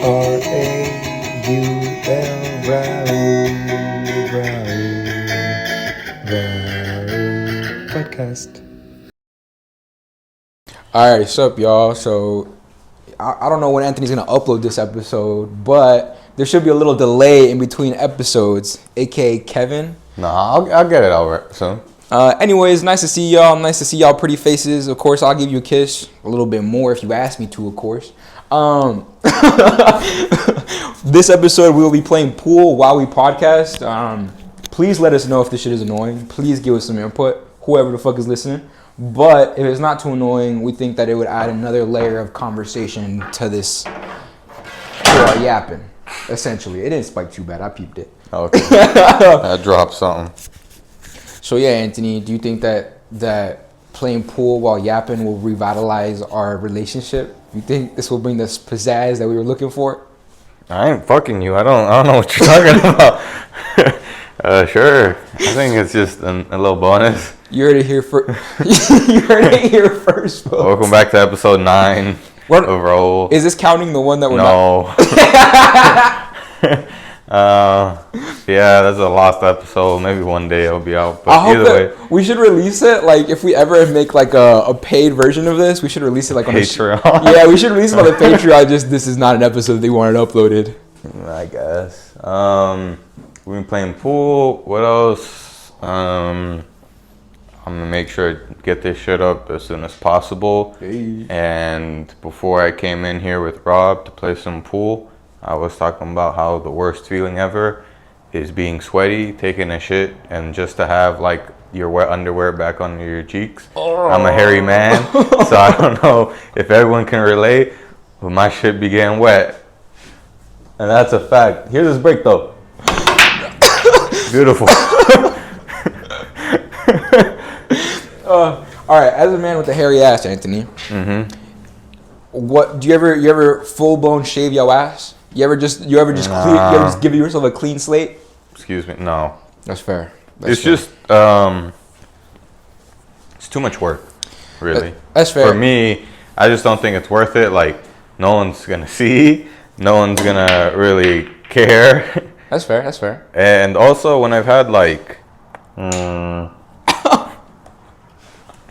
Raul Podcast. Alright, what's up, y'all? So, I don't know when Anthony's going to upload this episode, but there should be a little delay in between episodes, aka Kevin. Nah, I'll get it over soon. Anyways, nice to see y'all. Nice to see y'all pretty faces. Of course, I'll give you a kiss. A little bit more if you ask me to, of course. This episode, we will be playing pool while we podcast. Please let us know if this shit is annoying. Please give us some input, whoever the fuck is listening. But if it's not too annoying, we think that it would add another layer of conversation to this yapping, essentially. It didn't spike too bad. I peeped it. Okay. I dropped something. So yeah, Anthony, do you think that playing pool while yapping will revitalize our relationship? You think this will bring the pizzazz that we were looking for? I ain't fucking you. I don't know what you're talking about. Sure. I think it's just a little bonus. You heard it here first. You heard it here first, folks. Welcome back to episode 9 of Raul. Is this counting the one that we're not? Yeah, that's a lost episode. Maybe one day it'll be out. But either way, we should release it. Like, if we ever make like a paid version of this, we should release it like on Patreon. Yeah, we should release it on the Patreon. Just this is not an episode they wanted uploaded. I guess. We've been playing pool. What else? I'm gonna make sure to get this shit up as soon as possible. Hey. And before I came in here with Rob to play some pool, I was talking about how the worst feeling ever is being sweaty, taking a shit, and just to have like your wet underwear back under your cheeks. Oh. I'm a hairy man, so I don't know if everyone can relate, but my shit be getting wet. And that's a fact. Here's this break though. Beautiful. All right, as a man with a hairy ass, Anthony. Mm-hmm. What do you ever full blown shave your ass? You ever just give yourself a clean slate? Excuse me. No. That's fair. It's just it's too much work, really. That's fair. For me, I just don't think it's worth it. Like, no one's gonna see, no one's gonna really care. That's fair. That's fair. And also, when I've had like,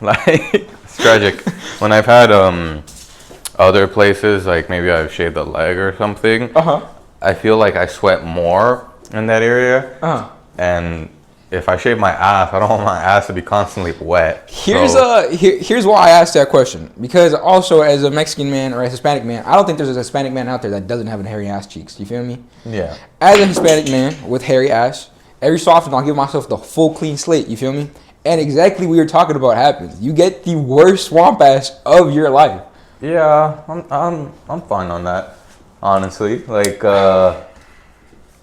like it's tragic. When I've had other places, like maybe I've shaved a leg or something. I feel like I sweat more in that area. And if I shave my ass, I don't want my ass to be constantly wet. Here's why I asked that question. Because also, as a Mexican man or a Hispanic man, I don't think there's a Hispanic man out there that doesn't have a hairy ass cheeks. You feel me? Yeah. As a Hispanic man with hairy ass, every so often I'll give myself the full clean slate. You feel me? And exactly what you're talking about happens. You get the worst swamp ass of your life. Yeah, I'm fine on that. Honestly, like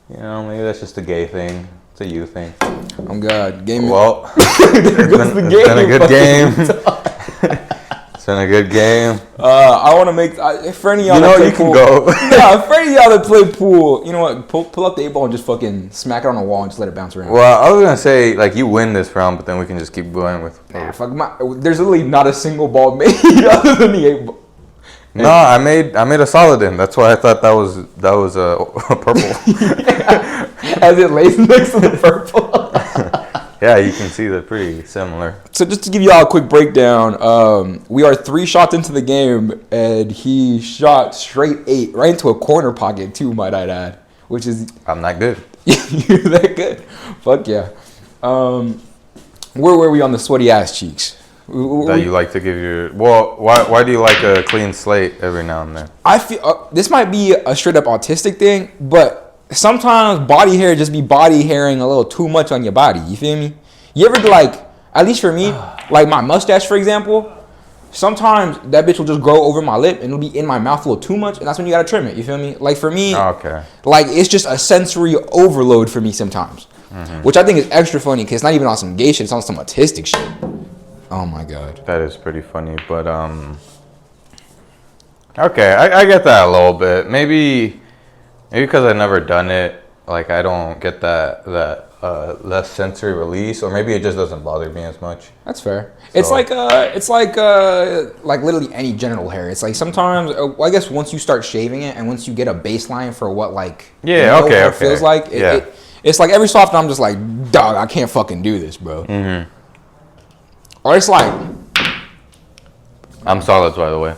maybe that's just a gay thing. It's a you thing. Oh God, game. Well, it's been a good game. It's been a good game. I want to make for any of y'all. You can go. Nah, for any of y'all that play pool, you know what? Pull up the 8-ball and just fucking smack it on the wall and just let it bounce around. Well, I was gonna say like you win this round, but then we can just keep going with. Nah, fuck there's literally not a single ball made other than the 8-ball. No, I made a solid in. That's why I thought that was a purple. As it lays next to the purple. Yeah, you can see they're pretty similar. So just to give y'all a quick breakdown, we are 3 shots into the game, and he shot straight 8 right into a corner pocket too, might I add. Which is I'm not good. You're that good. Fuck yeah. Where were we on the sweaty ass cheeks? That you like to give your why do you like a clean slate every now and then? I feel this might be a straight up autistic thing, but sometimes body hair just be body hairing a little too much on your body. You feel me? You ever like, at least for me, like my mustache for example, sometimes that bitch will just grow over my lip and it'll be in my mouth a little too much, and that's when you gotta trim it. You feel me? Like for me, okay, like it's just a sensory overload for me sometimes, which I think is extra funny because it's not even on some gay shit; it's on some autistic shit. Oh my God. That is pretty funny, but okay, I get that a little bit. Maybe because I've never done it, like I don't get that less sensory release, or maybe it just doesn't bother me as much. That's fair. It's like literally any genital hair. It's like sometimes, I guess once you start shaving it and once you get a baseline for what like okay. feels like, it's like every so often I'm just like, dog, I can't fucking do this, bro. Mm-hmm. Or it's like, I'm solids, by the way.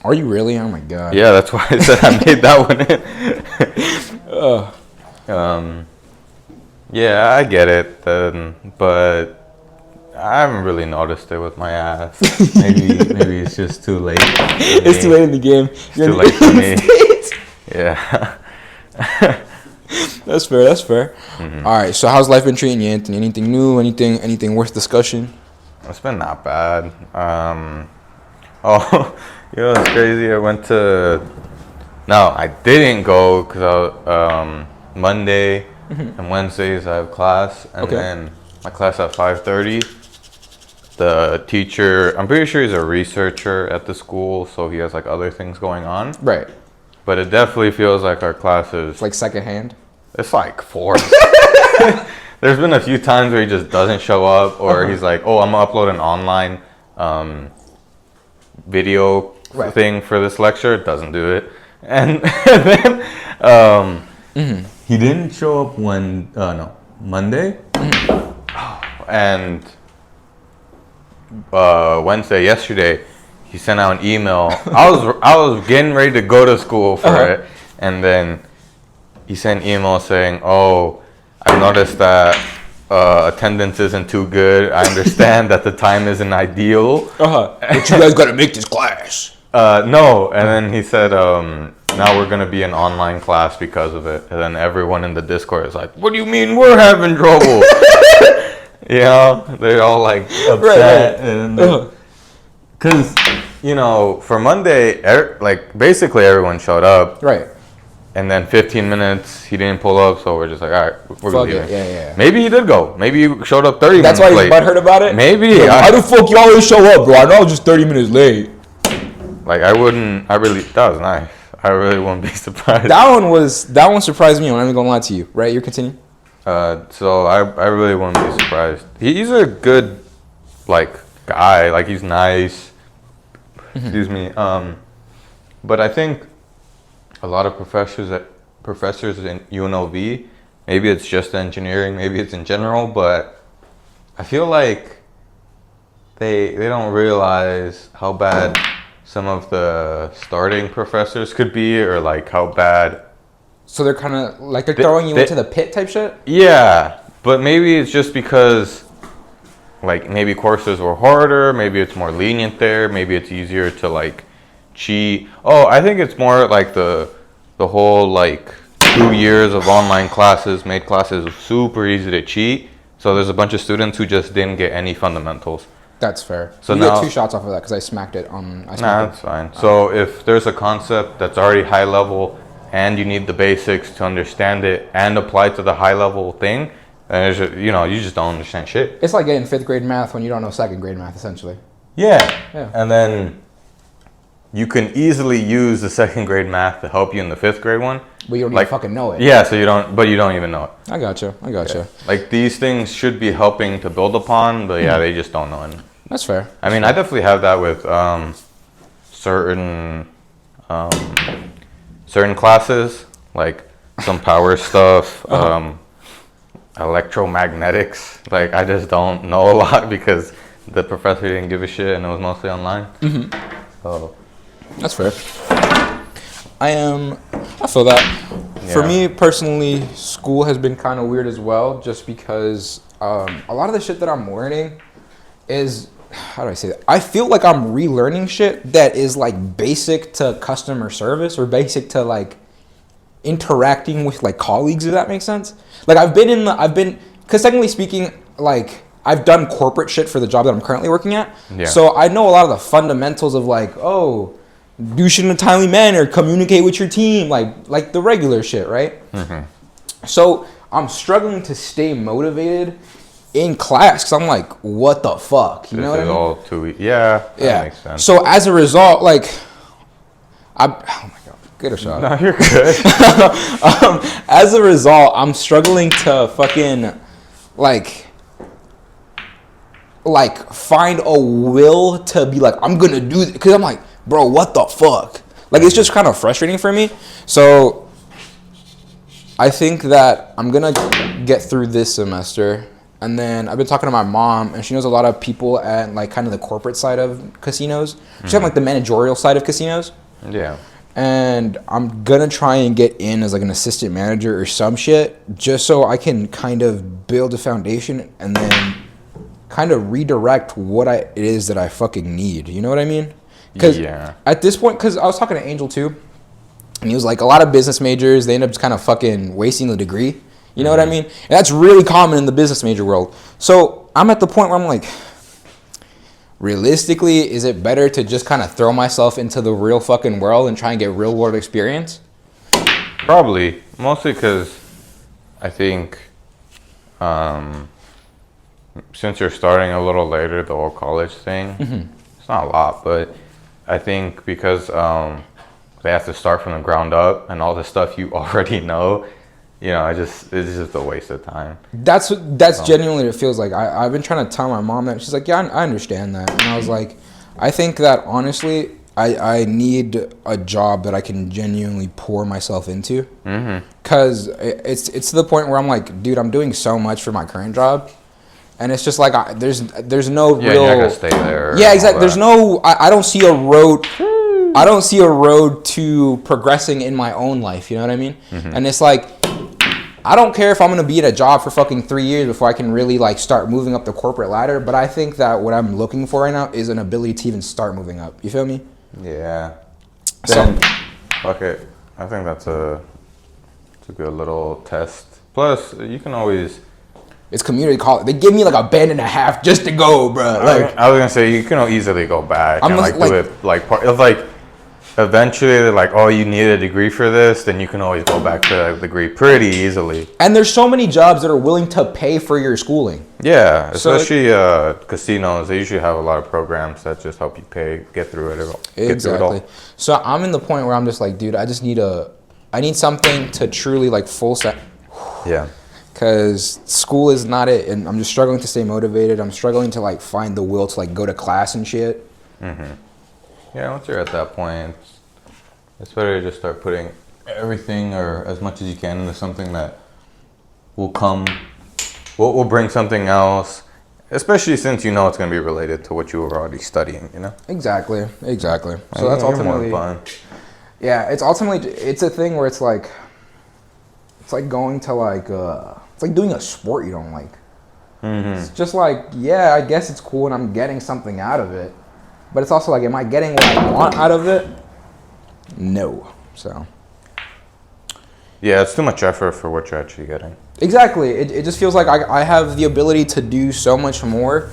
Are you really? Oh my god. Yeah, that's why I said I made that one in. Yeah, I get it, but I haven't really noticed it with my ass. Maybe it's just too late. It's too late in the game. It's too late for me. Yeah. That's fair. Mm-hmm. All right. So how's life been treating you, Anthony? Anything new? Anything worth discussion? It's been not bad. It's crazy. I didn't go because Monday and Wednesdays I have class, and then my class at 5:30. The teacher, I'm pretty sure he's a researcher at the school, so he has like other things going on. Right. But it definitely feels like our classes. It's like secondhand. It's like forced. There's been a few times where he just doesn't show up, or he's like, "Oh, I'm gonna upload an online video thing for this lecture." Doesn't do it, and then he didn't show up Monday, and Wednesday yesterday he sent out an email. I was getting ready to go to school for it, and then he sent an email saying, "Oh, I've noticed that attendance isn't too good. I understand that the time isn't ideal. But you guys gotta make this class." No, and then he said, "Now we're gonna be an online class because of it." And then everyone in the Discord is like, "What do you mean we're having trouble?" You know, they're all like upset, and because for Monday, basically everyone showed up, right? And then 15 minutes, he didn't pull up, so we're just like, all right, we're leaving. Yeah. Maybe he did go. Maybe he showed up 30 minutes late. That's why he's butthurt about it? Maybe. Yeah, why the fuck you always show up, bro? I know I was just 30 minutes late. That was nice. I really wouldn't be surprised. That one surprised me. I'm not even gonna lie to you. Right? You're continuing? So I really wouldn't be surprised. He's a good, guy. He's nice. Excuse me. But I think a lot of professors in UNLV, maybe it's just engineering, maybe it's in general, but I feel like they don't realize how bad some of the starting professors could be, or how bad. So they're kind of they're throwing you into the pit type shit? Yeah, but maybe it's just because maybe courses were harder, maybe it's more lenient there, maybe it's easier to cheat. Oh, I think it's more the whole 2 years of online classes made classes super easy to cheat. So there's a bunch of students who just didn't get any fundamentals. That's fair. So you now, get 2 shots off of that because I smacked it on. That's fine. So if there's a concept that's already high level and you need the basics to understand it and apply to the high level thing, then you just don't understand shit. It's like getting 5th grade math when you don't know 2nd grade math, essentially. Yeah. And then you can easily use the 2nd grade math to help you in the 5th grade one. But you don't even fucking know it. Yeah, so you don't even know it. I gotcha. Yeah. These things should be helping to build upon, but they just don't know it. That's fair. I mean, I definitely have that with certain classes, some power stuff, electromagnetics. I just don't know a lot because the professor didn't give a shit and it was mostly online. So that's fair. I feel that. Yeah. For me personally, school has been kind of weird as well, just because a lot of the shit that I'm learning is, how do I say that? I feel like I'm relearning shit that is basic to customer service or basic to interacting with colleagues, if that makes sense. Because technically speaking, I've done corporate shit for the job that I'm currently working at. Yeah. So I know a lot of the fundamentals of do shit in a timely manner, communicate with your team, like the regular shit, right? So I'm struggling to stay motivated in class because I'm what the fuck? You know what I mean? All too that makes sense. So as a result, oh my god, get a shot. No, you're good. As a result, I'm struggling to fucking find a will to be like, I'm gonna do this, because I'm like, bro, what the fuck? Like, it's just kind of frustrating for me. So I think that I'm gonna get through this semester, and then I've been talking to my mom, and she knows a lot of people at like kind of the corporate side of casinos. She's on like the managerial side of casinos. Yeah. And I'm gonna try and get in as like an assistant manager or some shit, just so I can kind of build a foundation and then kind of redirect what it is that I fucking need. You know what I mean? Because at this point, because I was talking to Angel too, and he was like, a lot of business majors, they end up just kind of fucking wasting the degree. You know what I mean? And that's really common in the business major world. So I'm at the point where I'm like, realistically, is it better to just kind of throw myself into the real fucking world and try and get real world experience? Probably. Mostly because I think since you're starting a little later, the whole college thing, it's not a lot, but I think because they have to start from the ground up and all the stuff you already know, you know, it's just a waste of time. That's genuinely what it feels like. I've been trying to tell my mom that. She's like, yeah, I understand that. And I was like, I think that honestly, I need a job that I can genuinely pour myself into. Because it's to the point where I'm like, dude, I'm doing so much for my current job. And it's just like, there's no real... Yeah, you're not going to stay there. Yeah, exactly. There's no... I don't see a road... I don't see a road to progressing in my own life. You know what I mean? And it's like... I don't care if I'm going to be at a job for fucking 3 years before I can really like start moving up the corporate ladder. But I think that what I'm looking for right now is an ability to even start moving up. You feel me? Yeah. So, Then, fuck it. I think that's a good little test. Plus, you can always... It's community college. They give me like a band and a half just to go, bro. Like, I was going to say, you can easily go back I'm and like do it like part of like... Eventually, they're like, oh, you need a degree for this, then you can always go back to a degree pretty easily. And there's so many jobs that are willing to pay for your schooling. Yeah, especially casinos. They usually have a lot of programs that just help you get through it. Exactly. So I'm in the point where I'm just like, dude, I need something to truly like full set. Yeah. Because school is not it, and I'm just struggling to stay motivated. I'm struggling to like find the will to like go to class and shit. Yeah, once you're at that point, it's better to just start putting everything or as much as you can into something that will bring something else, especially since you know it's going to be related to what you were already studying, you know? Exactly. So that's more ultimately fun. Yeah, it's a thing where it's like going to like it's like doing a sport you don't like. It's just like, yeah, I guess it's cool and I'm getting something out of it. But it's also like, am I getting what I want out of it? No. So. Yeah, it's too much effort for what you're actually getting. Exactly. It just feels like I have the ability to do so much more.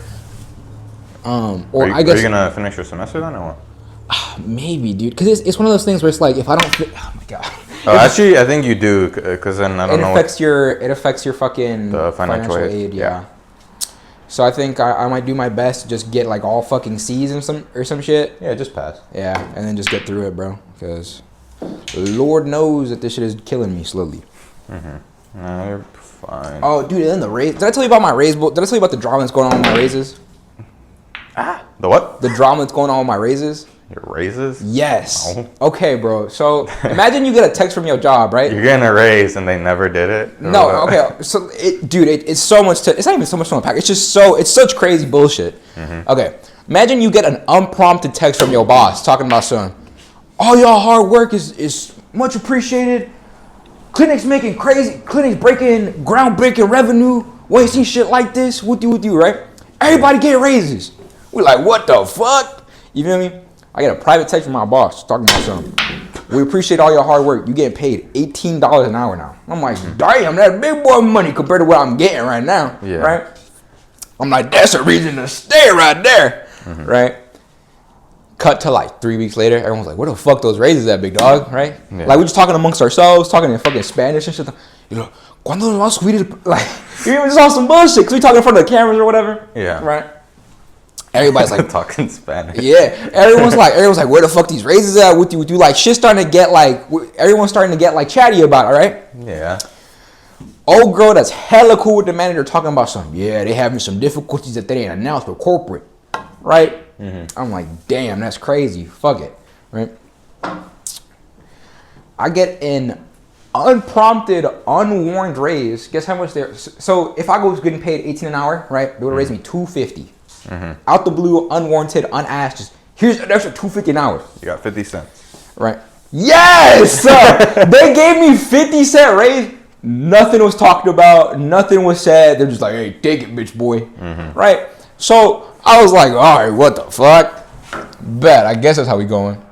Are you going to finish your semester then or what? Maybe, dude. Because it's one of those things where it's like, if I don't... Oh, my God. Actually, I think you do, because then I don't know. It affects your fucking the financial aid. Yeah. So I think I might do my best to just get like all fucking C's and some shit. Yeah, just pass. Yeah, and then just get through it, bro. Because Lord knows that this shit is killing me slowly. No, you're fine. Oh, dude, and then the raise. Did I tell you about my raise? Did I tell you about the drama that's going on with my raises? The what? The drama that's going on with my raises. Your raises? Yes. No. Okay, bro. So imagine you get a text from your job, right? You're getting a raise and they never did it? No, okay. So, it's so much it's not even so much to unpack. It's such crazy bullshit. Okay. Imagine you get an unprompted text from your boss talking about something. All y'all hard work is much appreciated. Clinic's breaking groundbreaking revenue. We ain't seen shit like this. With you, right? Everybody get raises. We're like, what the fuck? You feel me? I get a private text from my boss talking about something. We appreciate all your hard work. You getting paid $18 an hour now. I'm like, damn, that's big boy money compared to what I'm getting right now. Yeah. Right? I'm like, that's a reason to stay right there. Right? Cut to like 3 weeks later, everyone's like, where the fuck those raises at, big dog? Right? Yeah. Like, we just talking amongst ourselves, talking in fucking Spanish and shit. You know, cuando nos vamos a subir? Like, you even just saw some bullshit because we talking in front of the cameras or whatever. Yeah. Right? Everybody's like talking Spanish. Yeah, everyone's like, where the fuck these raises at? With you, like shit's starting to get like, everyone's starting to get like chatty about it, right? Yeah. Old girl that's hella cool with the manager talking about some, yeah, they having some difficulties that they ain't announced with corporate, right? I'm like, damn, that's crazy. Fuck it, right? I get an unprompted, unwarned raise. Guess how much they're... So if I was getting paid $18 an hour, right, they would raise me $250. Out the blue, unwarranted, unasked, just, here's an extra $250 an hour. You got 50 cents. Right. Yes! They gave me 50-cent raise. Nothing was talked about. Nothing was said. They're just like, hey, take it, bitch boy. Right? So I was like, all right, what the fuck? Bet. I guess that's how we going.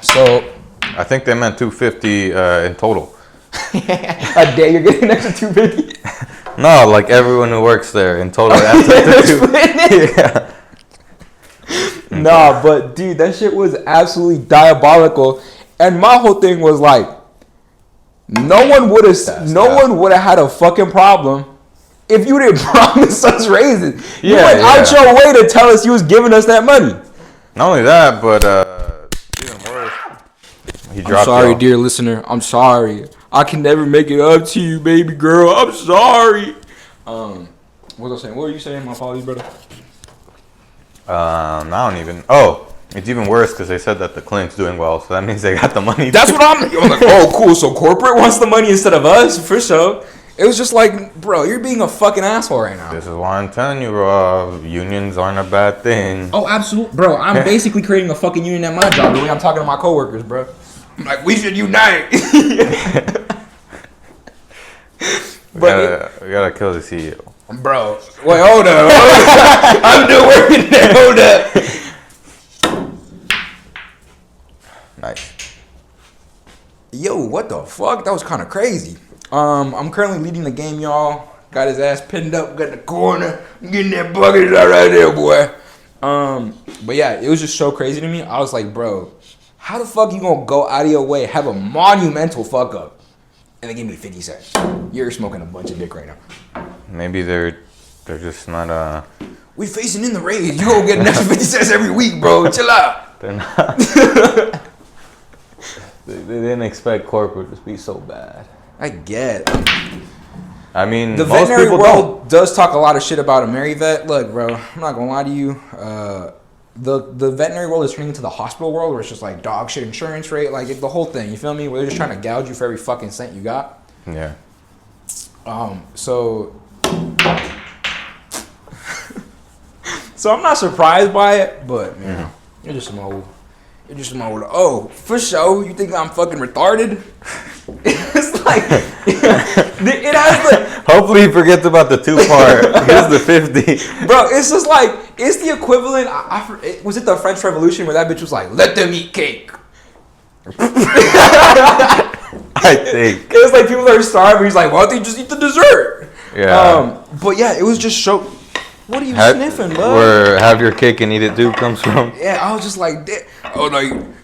So... I think they meant 250 in total. A day you're getting an extra 250? No, like everyone who works there in total. Yeah. Nah, but dude, that shit was absolutely diabolical. And my whole thing was like, no one would have had a fucking problem if you didn't promise us raises. You went out your way to tell us you was giving us that money. Not only that, but even worse, he dropped. I'm sorry, dear listener. I'm sorry. I can never make it up to you, baby girl. I'm sorry. What was I saying? What were you saying? My apologies, brother. I don't even. Oh, it's even worse because they said that the clinic's doing well, so that means they got the money. That's what I'm like. Oh, cool. So corporate wants the money instead of us, for sure. It was just like, bro, you're being a fucking asshole right now. This is why I'm telling you, unions aren't a bad thing. Oh, absolutely, bro. I'm basically creating a fucking union at my job the way I'm talking to my coworkers, bro. I'm like, we should unite. We gotta kill the CEO. Bro, wait, hold up. I'm still working there. Hold up. Nice. Yo, what the fuck? That was kind of crazy. I'm currently leading the game, y'all. Got his ass pinned up, got in the corner. I'm getting that bucket out right there, boy. But yeah, it was just so crazy to me. I was like, bro, how the fuck you gonna go out of your way, have a monumental fuck up, and they give me 50 cents? You're smoking a bunch of dick right now. Maybe they're just not We facing in the raid. You gonna get an extra 50 cents every week, bro. Chill out. They're not. They didn't expect corporate to be so bad. I get. I mean, The most veterinary people world does talk a lot of shit about a Merivet. Look, bro, I'm not gonna lie to you. The veterinary world is turning into the hospital world, where it's just like dog shit insurance rate, like the whole thing. You feel me? Where they're just trying to gouge you for every fucking cent you got. Yeah. So I'm not surprised by it, but man, you're just some old. Oh, for sure. You think I'm fucking retarded? It's like it has the. Hopefully he forgets about the 2-part. Here's the 50. Bro, it's just like it's the equivalent. Was it the French Revolution where that bitch was like, "Let them eat cake"? I think. It was like people are starving. He's like, "Why don't they just eat the dessert?" Yeah. But yeah, it was just so. What are you sniffing, bro? Where have your cake and eat it too comes from. Yeah, I was just like,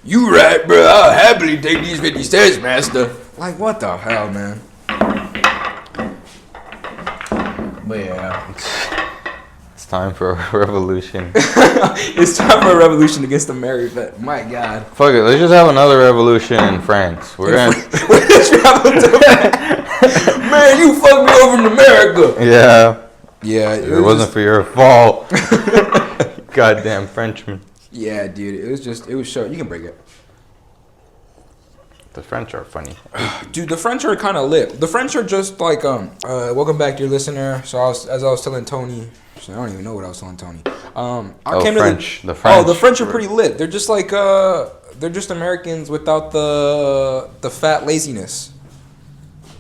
you right, bro. I'll happily take these 50 cents, master. Like, what the hell, man? But yeah. It's time for a revolution. It's time for a revolution against the Merivet. My God. Fuck it, let's just have another revolution in France. We're gonna travel to Man, you fucked me over in America. Yeah. Yeah. It wasn't for your fault. Goddamn Frenchman. Yeah, dude. It was short. You can break it. The French are funny. Dude, the French are kind of lit. The French are just like, welcome back, dear listener. So as I was telling Tony, I don't even know what I was telling Tony. The French. Oh, the French are pretty lit. They're just like, they're just Americans without the fat laziness.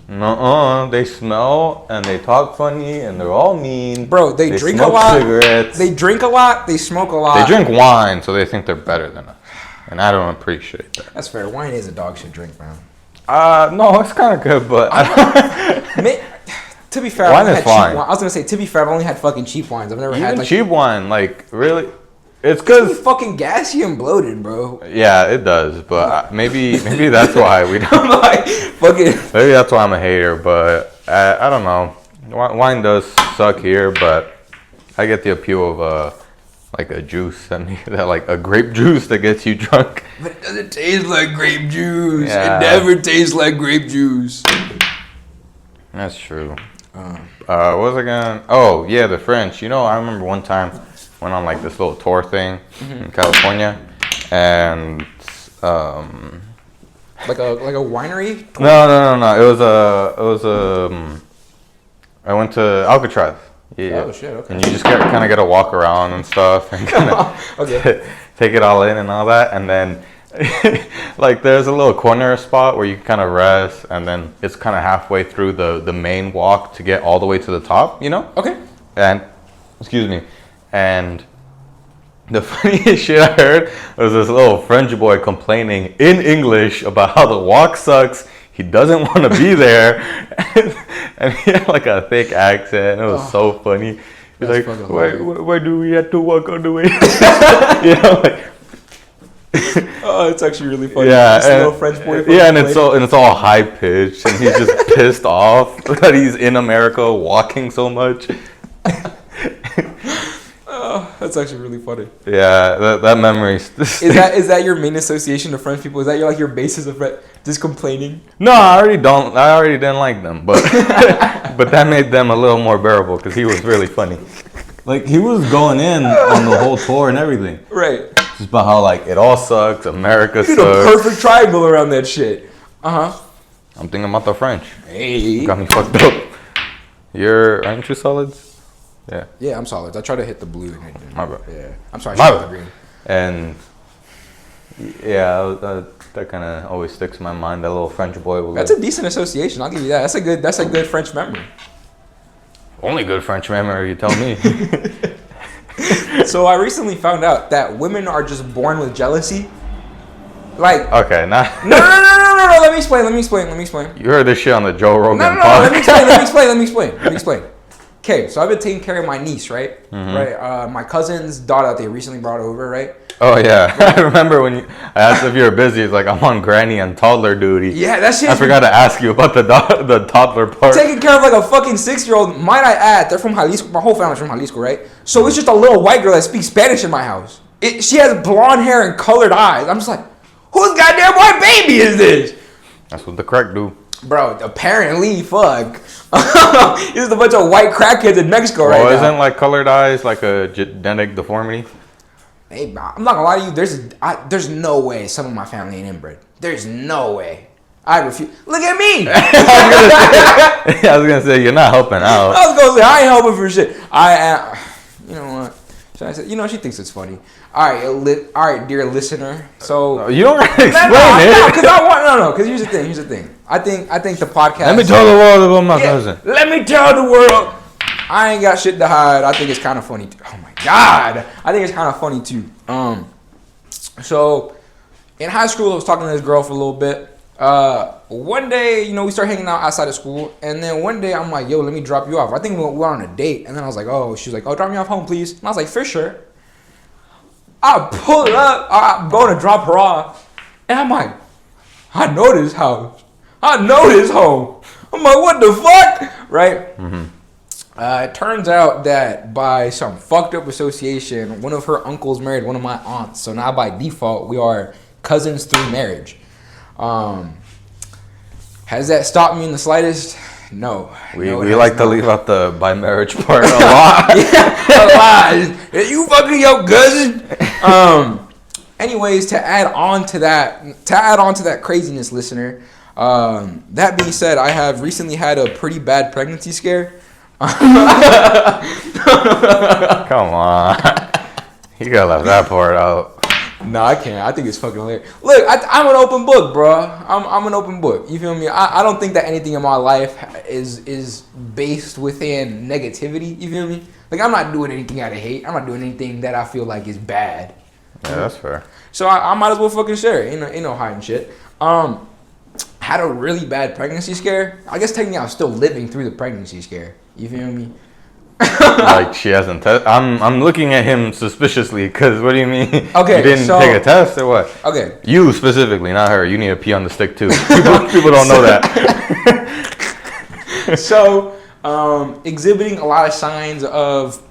Nuh-uh. They smell and they talk funny and they're all mean. Bro, they drink a smoke lot. Cigarettes. They drink a lot. They smoke a lot. They drink wine, so they think they're better than us. And I don't appreciate that. That's fair. Wine is a dog shit drink, man. No, it's kind of good, but to be fair, wine is fine. I was gonna say, to be fair, I've only had fucking cheap wines. I've never had like cheap wine. Like really, it's it's because fucking gassy and bloated, bro. yeah, it does. But maybe that's why we don't. I'm like fucking. Maybe that's why I'm a hater. But I don't know. Wine does suck here, but I get the appeal of like a juice that like a grape juice that gets you drunk. But it doesn't taste like grape juice. Yeah. It never tastes like grape juice. That's true. What was I gonna? Oh yeah, the French. I remember one time went on like this little tour thing in California, and Like a winery? no. It was I went to Alcatraz. Yeah. Oh shit. Okay. And you just kind of get to walk around and stuff and kind of Okay. take it all in and all that, and then like there's a little corner spot where you can kind of rest, and then it's kind of halfway through the main walk to get all the way to the top. Okay. And excuse me, and the funniest shit I heard was this little French boy complaining in English about how the walk sucks. He doesn't want to be there, and he had like a thick accent. It was so funny. He's like, why do we have to walk all the way? Like, oh, it's actually really funny. yeah, This little French boy. Yeah, and it's all high pitched, and he's just pissed off that he's in America walking so much. Oh, that's actually really funny. Yeah, that memory. Is that your main association of French people? Is that your basis of just complaining? No, I already didn't like them, but but that made them a little more bearable because he was really funny. Like he was going in on the whole tour and everything. Right. Just about how like it all sucks, America You sucks. did a perfect triangle around that shit. I'm thinking about the French. Hey. Got me fucked up. Aren't you solids? Yeah. Yeah, I'm solid. I try to hit the blue. My bad. Yeah. I'm sorry. My I shot bad. the green. And yeah, that kind of always sticks in my mind. That little French boy. That's a decent association. I'll give you that. That's a good French memory. Only good French memory, you tell me. So I recently found out that women are just born with jealousy. Like. Okay, now. No. Let me explain. You heard this shit on the Joe Rogan No. podcast. Let me explain. Okay, so I've been taking care of my niece, right? Mm-hmm. Right. My cousin's daughter that they recently brought over, right? Oh yeah, I remember when I asked if you were busy. It's like I'm on granny and toddler duty. Yeah, that shit. I forgot to ask you about the toddler part. Taking care of like a fucking 6-year-old. Might I add, they're from Jalisco. My whole family's from Jalisco, right? So it's just a little white girl that speaks Spanish in my house. She has blonde hair and colored eyes. I'm just like, whose goddamn white baby is this? That's what the crack do. Bro, apparently, fuck. This is a bunch of white crackheads in Mexico right now. Isn't like colored eyes like a genetic deformity? Hey, I'm not gonna lie to you. There's no way some of my family ain't inbred. There's no way. I refuse. Look at me. I was gonna say you're not helping out. I was gonna say I ain't helping for shit. I am. You know what? Should I say? She thinks it's funny. All right, dear listener. So You don't gotta explain no, it. because here's the thing. I think the podcast. Let me tell the world about my cousin. Let me tell the world. I ain't got shit to hide. I think it's kind of funny. Oh my god. I think it's kind of funny too. So in high school, I was talking to this girl for a little bit. One day, we started hanging out outside of school, and then one day I'm like, yo, let me drop you off. I think we were on a date, and then I was like, she was like, drop me off home, please. And I was like, for sure. I pull it up, I'm going to drop her off, and I'm like, I know this house. I know this home. I'm like, what the fuck? Right? Mm-hmm. It turns out that by some fucked up association, one of her uncles married one of my aunts. So now by default, we are cousins through marriage. Has that stopped me in the slightest? No. We like to leave out the by marriage part a lot. A lot. You fucking your cousin. Anyways, to add on to that craziness, listener. That being said, I have recently had a pretty bad pregnancy scare. Come on. You gotta let that part out. No, I can't. I think it's fucking hilarious. Look, I'm an open book, bro. I'm an open book. You feel me? I don't think that anything in my life is based within negativity. You feel me? Like, I'm not doing anything out of hate. I'm not doing anything that I feel like is bad. Yeah, that's fair. So I might as well fucking share it. Ain't no hiding shit. Had a really bad pregnancy scare. I guess technically I'm still living through the pregnancy scare. You feel me? Like she hasn't I'm looking at him suspiciously because what do you mean? Okay, you didn't take a test or what? Okay. You specifically, not her. You need to pee on the stick too. People don't know that. So, exhibiting a lot of signs of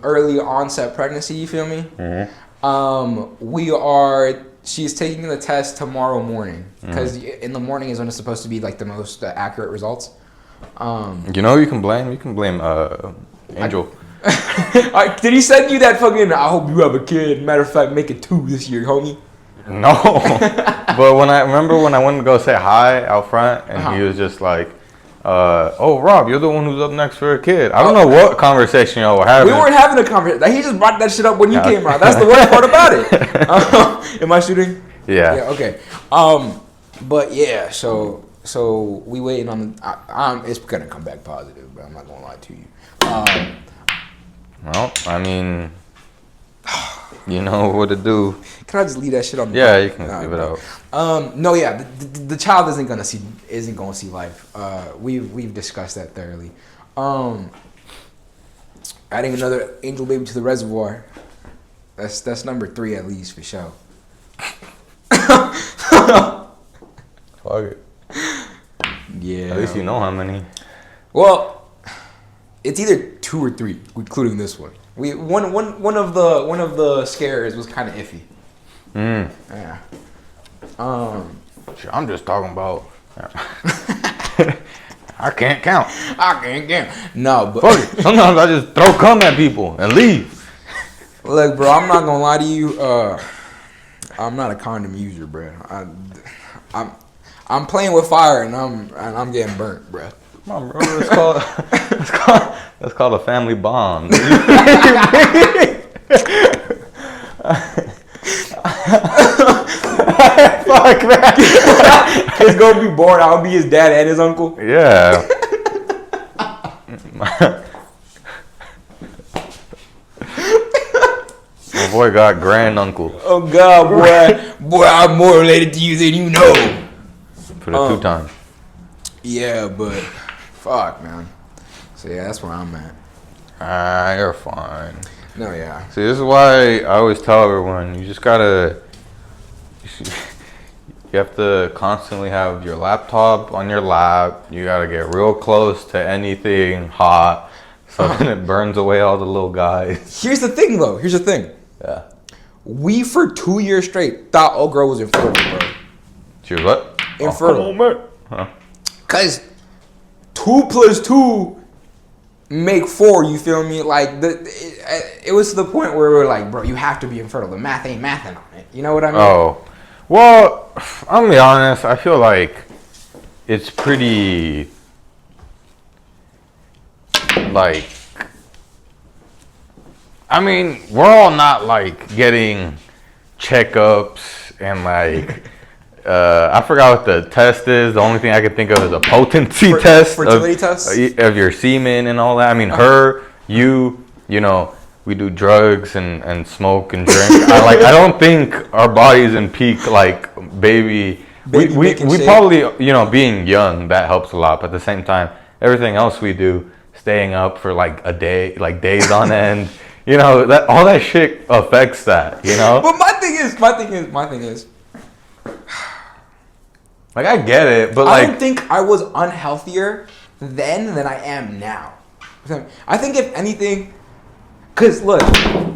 early onset pregnancy. You feel me? Mm-hmm. She's taking the test tomorrow morning because in the morning is when it's supposed to be like the most accurate results. You know who you can blame? You can blame Angel. Did he send you that fucking? I hope you have a kid. Matter of fact, make it 2 this year, homie. No. But when I went to go say hi out front, and he was just like, "Oh, Rob, you're the one who's up next for a kid." I don't know what conversation y'all were having. We weren't having a conversation. He just brought that shit up when you came around. That's the worst part about it. Am I shooting? Yeah. Yeah. Okay. But yeah. So we waiting on the. It's gonna come back positive, but I'm not gonna lie to you. Well, I mean, you know what to do. Can I just leave that shit on? Yeah, you can leave it out. No, yeah, the child isn't gonna see life. We've discussed that thoroughly. Adding another angel baby to the reservoir. That's number 3 at least for sure. Fuck it. Yeah. At least you know how many. Well, it's either 2 or 3, including this one. One of the scares was kind of iffy. Yeah. I'm just talking about. I can't count. No, but Fuck it. Sometimes I just throw cum at people and leave. look, bro, I'm not gonna lie to you. I'm not a condom user, bro. I'm playing with fire and I'm getting burnt, bro. Come on, bro. That's called a family bond. Fuck, man. He's gonna be born. I'll be his dad and his uncle. Yeah. My boy got grand uncle. Oh God, boy, I'm more related to you than you know. Put it 2 times. Yeah, but fuck, man. So yeah, that's where I'm at. You're fine. No, yeah. See, this is why I always tell everyone, you just gotta, you have to constantly have your laptop on your lap. You gotta get real close to anything hot, so then it burns away all the little guys. Here's the thing, though. Yeah. We for 2 years straight thought old girl was infertile, bro. She was what? Infertile. Oh, man. Huh? Cause 2 + 2 make 4. You feel me? Like it was to the point where we were like, bro, you have to be infertile. The math ain't mathing on it. You know what I mean? Oh, well, I'm gonna be honest. I feel like it's pretty, like, I mean, we're all not like getting checkups and like. I forgot what the test is. The only thing I can think of is a potency test. Fertility test? Of your semen and all that. I mean, you know, we do drugs and smoke and drink. I don't think our body's in peak, like, baby we probably, you know, being young, that helps a lot. But at the same time, everything else we do, staying up for like a day, like days on end, you know, that all that shit affects that, you know? But my thing is. Like, I get it, but I like, don't think I was unhealthier then than I am now. I think if anything, cause look,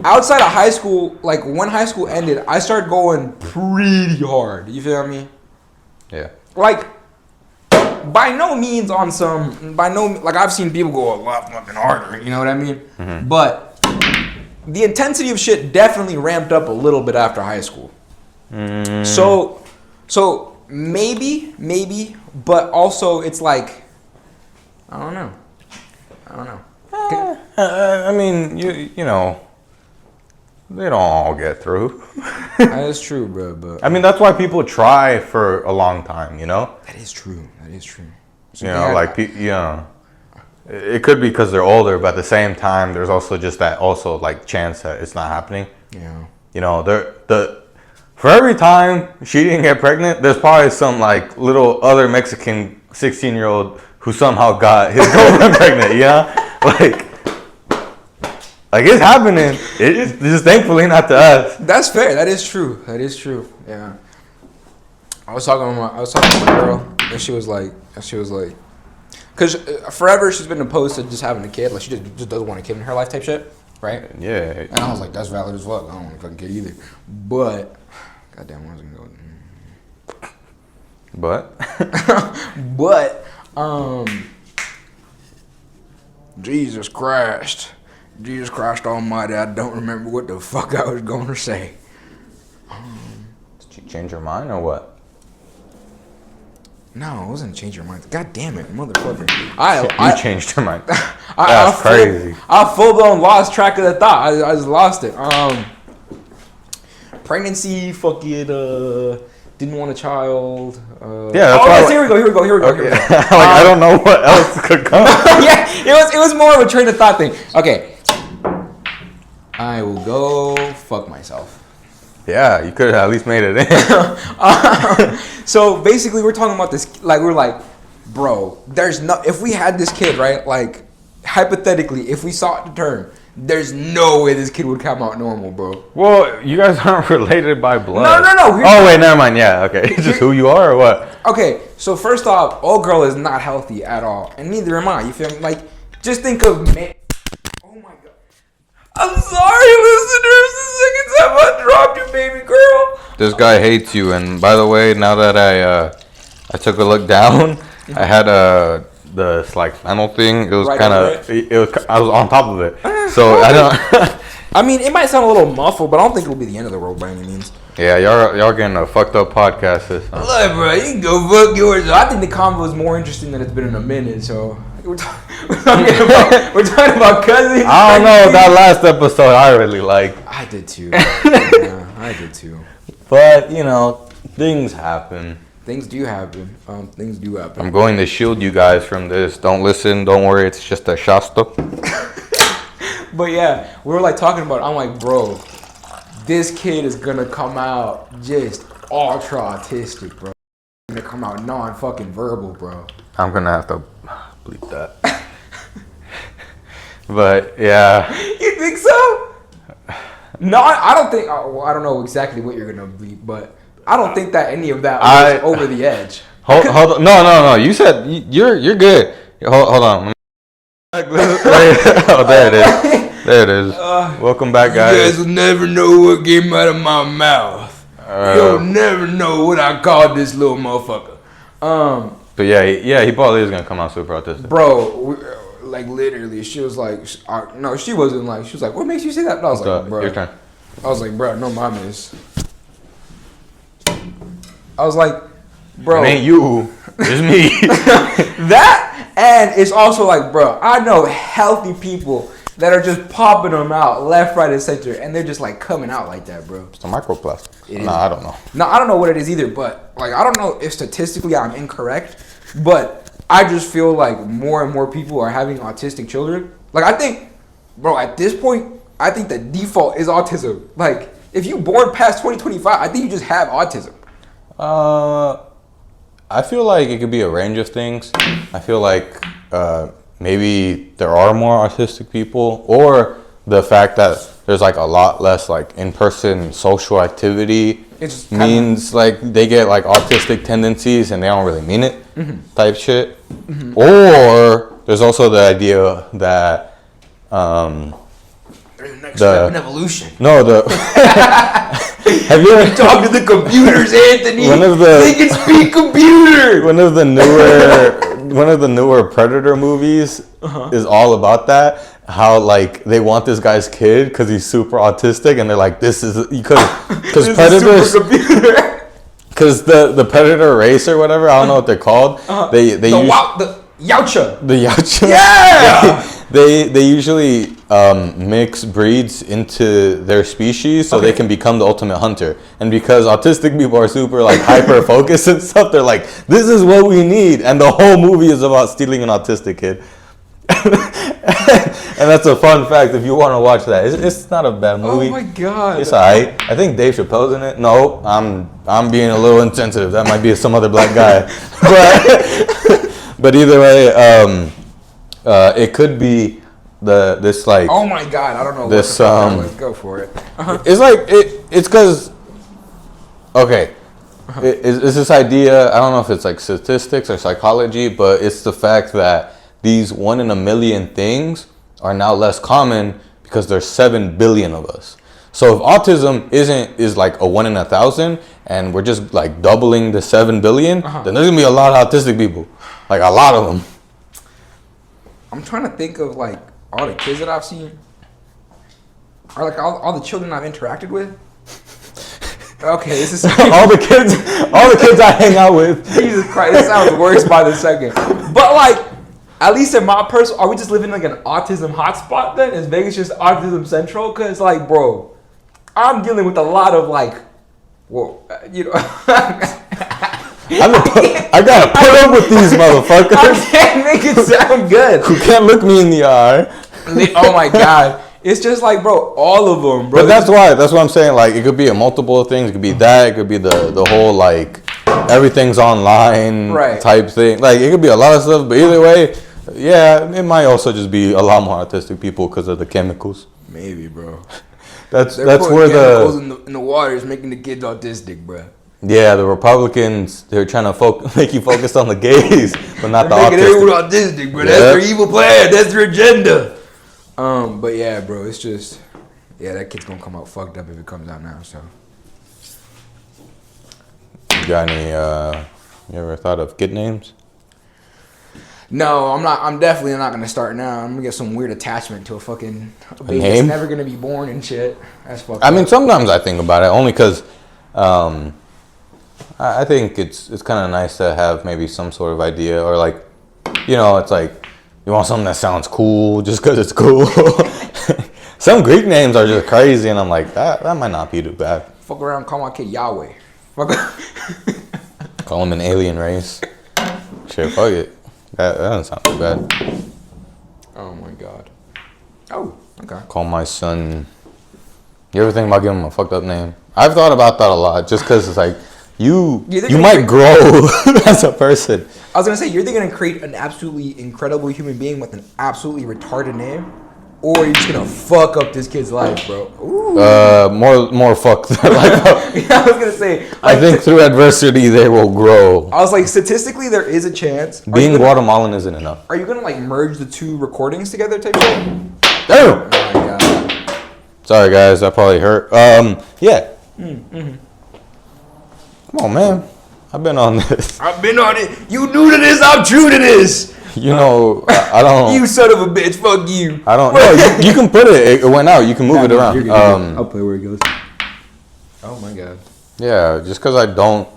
outside of high school, like when high school ended, I started going pretty hard. You feel me? yeah. Like, by no means on some, like I've seen people go a lot fucking harder. You know what I mean? Mm-hmm. But the intensity of shit definitely ramped up a little bit after high school. So maybe, but also it's like, I don't know. I mean, you know, they don't all get through. That is true, bro. But I mean, that's why people try for a long time, you know? that is true. You know, like, you know, it could be because they're older, but at the same time, there's also just that like chance that it's not happening. Yeah. You know, for every time she didn't get pregnant, there's probably some like little other Mexican 16-year-old who somehow got his girlfriend pregnant. Yeah, like it's happening. It's just thankfully not to us. That's fair. That is true. Yeah. I was talking to my girl, and she was like, because forever she's been opposed to just having a kid. Like she just doesn't want a kid in her life type shit, right? Yeah. And I was like, that's valid as fuck. I don't want a fucking kid either. But goddamn, where was I gonna go? But But Jesus Christ. Jesus Christ Almighty, I don't remember what the fuck I was going to say. Did you change your mind or what? No, it wasn't change your mind. God damn it, motherfucker. You changed your mind. That's That's crazy. I full blown lost track of the thought. I just lost it. Pregnancy, fucking, didn't want a child. Yeah, that's why. Yes, here we go. Okay. Like, I don't know what else could come. Yeah, it was more of a train of thought thing. Okay. I will go fuck myself. Yeah, you could have at least made it in. So basically, we're talking about this. Like, we're like, bro, there's no. If we had this kid, right? Like, hypothetically, if we saw it to term, there's no way this kid would come out normal, bro. Well, you guys aren't related by blood. No. Oh wait, never mind. Yeah, okay. It's just who you are or what? Okay, so first off, old girl is not healthy at all, and neither am I. You feel me? Like, just think of man. Oh my god. I'm sorry, listeners. The second time I dropped you, baby girl. This guy hates you, and by the way, now that I took a look down, I had the like flannel thing. It was Right kind over of I was on top of it, so I don't. I mean, it might sound a little muffled, but I don't think it'll be the end of the world by any means. Yeah, y'all getting a fucked up podcast this time. Look, bro, you can go fuck yours. I think the convo is more interesting than it's been in a minute, so we're talking about cousins. I don't know, that last episode I really liked. I did too. Yeah, I did too. But, you know, things happen. Things do happen. Things do happen. I'm going to shield you guys from this. Don't listen, don't worry, it's just a Shasta. But yeah, we were like talking about it. I'm like, bro, this kid is gonna come out just ultra autistic, bro. He's gonna come out non-fucking verbal, bro. I'm gonna have to bleep that. But yeah. You think so? No, I don't think. Well, I don't know exactly what you're gonna bleep, but I don't think that any of that was over the edge. Hold on. No. You said you're good. Hold on. Oh, there it is. There it is. Welcome back, guys. You guys will never know what came out of my mouth. You'll never know what I called this little motherfucker. But yeah, he probably is gonna come out super autistic. Bro, like literally, she was like, no, she wasn't like, she was like, what makes you say that? And I was like, bro. Your turn. I was like, bro, no mames. I was like, bro. It ain't you. It's me. That, and it's also like, bro, I know healthy people that are just popping them out left, right, and center, and they're just like coming out like that, bro. It's a microplastic. It Nah, I don't know. No, I don't know what it is either, but like, I don't know if statistically I'm incorrect, but I just feel like more and more people are having autistic children. Like, I think, bro, at this point, I think the default is autism. Like, if you born past 2025, I think you just have autism. I feel like it could be a range of things. I feel like maybe there are more autistic people, or the fact that there's like a lot less like in-person social activity means like they get like autistic tendencies and they don't really mean it, type shit. Or there's also the idea that There's the next step in evolution. No, have you ever Talk to the computers, Anthony? They can speak computer. One of the newer Predator movies is all about that. How like they want this guy's kid because he's super autistic, and they're like, this is because predators, because the predator race or whatever, I don't know what they're called. They use the Yautja. The Yautja. Yeah. They usually mix breeds into their species so they can become the ultimate hunter. And because autistic people are super like hyper focused and stuff, they're like, this is what we need. And the whole movie is about stealing an autistic kid. And that's a fun fact if you want to watch that. It's not a bad movie. Oh my god. It's alright. I think Dave Chappelle's in it. No, I'm being a little insensitive. That might be some other black guy. But either way, it could be this like. Oh my god! I don't know. This let's go for it. It's like it's because. Okay, it's this idea. I don't know if it's like statistics or psychology, but it's the fact that these 1 in a million things are now less common because there's 7 billion of us. So if autism is like a 1 in 1,000, and we're just like doubling the 7 billion, then there's gonna be a lot of autistic people, like a lot of them. I'm trying to think of like all the kids that I've seen, or like all the children I've interacted with. Okay, this is all the kids I hang out with. Jesus Christ, this sounds worse by the second. But like, at least in my personal, are we just living like an autism hotspot then? Is Vegas just autism central? Cause like, bro, I'm dealing with a lot of like, well, you know. I gotta put up with these motherfuckers. I can't make it sound good. Who can't look me in the eye. Oh my God. It's just like, bro, all of them, bro. But that's what I'm saying. Like, it could be a multiple things. It could be that. It could be the whole, like, everything's online type thing. Like, it could be a lot of stuff. But either way, yeah, it might also just be a lot more autistic people because of the chemicals. Maybe, bro. That's where chemicals in the water is making the kids autistic, bro. Yeah, the Republicans, they're trying to make you focus on the gays, but not the autistic. They're making everyone autistic, bro. That's their evil plan. That's their agenda. But yeah, bro, it's just, yeah, that kid's gonna come out fucked up if it comes out now. So, you got any? You ever thought of kid names? No, I'm not. I'm definitely not gonna start now. I'm gonna get some weird attachment to a baby that's never gonna be born and shit. That's fucked up. I mean, sometimes I think about it only because, I think it's kind of nice to have maybe some sort of idea or like, you know, it's like. You want something that sounds cool just because it's cool. Some Greek names are just crazy, and I'm like, that might not be too bad. Fuck around, call my kid Yahweh. Call him an alien race. Shit, fuck it. That doesn't sound too bad. Oh my God. Oh, okay. Call my son. You ever think about giving him a fucked up name? I've thought about that a lot, just because it's like, you might grow as a person. I was gonna say, you're either gonna create an absolutely incredible human being with an absolutely retarded name, or you're just gonna fuck up this kid's life, bro. Ooh. More fuck their life up. Yeah, I was gonna say. I think through adversity they will grow. I was like, statistically, there is a chance. Being Guatemalan isn't enough. Are you gonna like merge the two recordings together, type shit? Damn. Oh my God. Sorry guys, that probably hurt. Yeah. Come on, man. I've been on this. I've been on it. You new to this, I'm true to this. You know, I don't. You son of a bitch, fuck you. I don't know. You can put it. It went out. You can move it around. I'll play where it goes. Oh my God. Yeah, just because I don't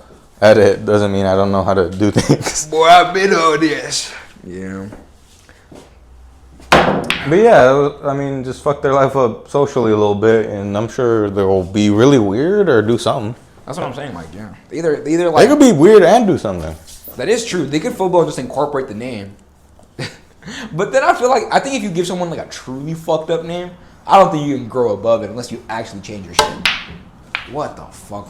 edit doesn't mean I don't know how to do things. Boy, I've been on this. Yeah. But yeah, I mean, just fuck their life up socially a little bit, and I'm sure they'll be really weird or do something. That's what I'm saying. Like, yeah, either like they could be weird and do something. That is true. They could full blown just incorporate the name. But then I feel like I think if you give someone like a truly fucked up name, I don't think you can grow above it unless you actually change your shit. What the fuck?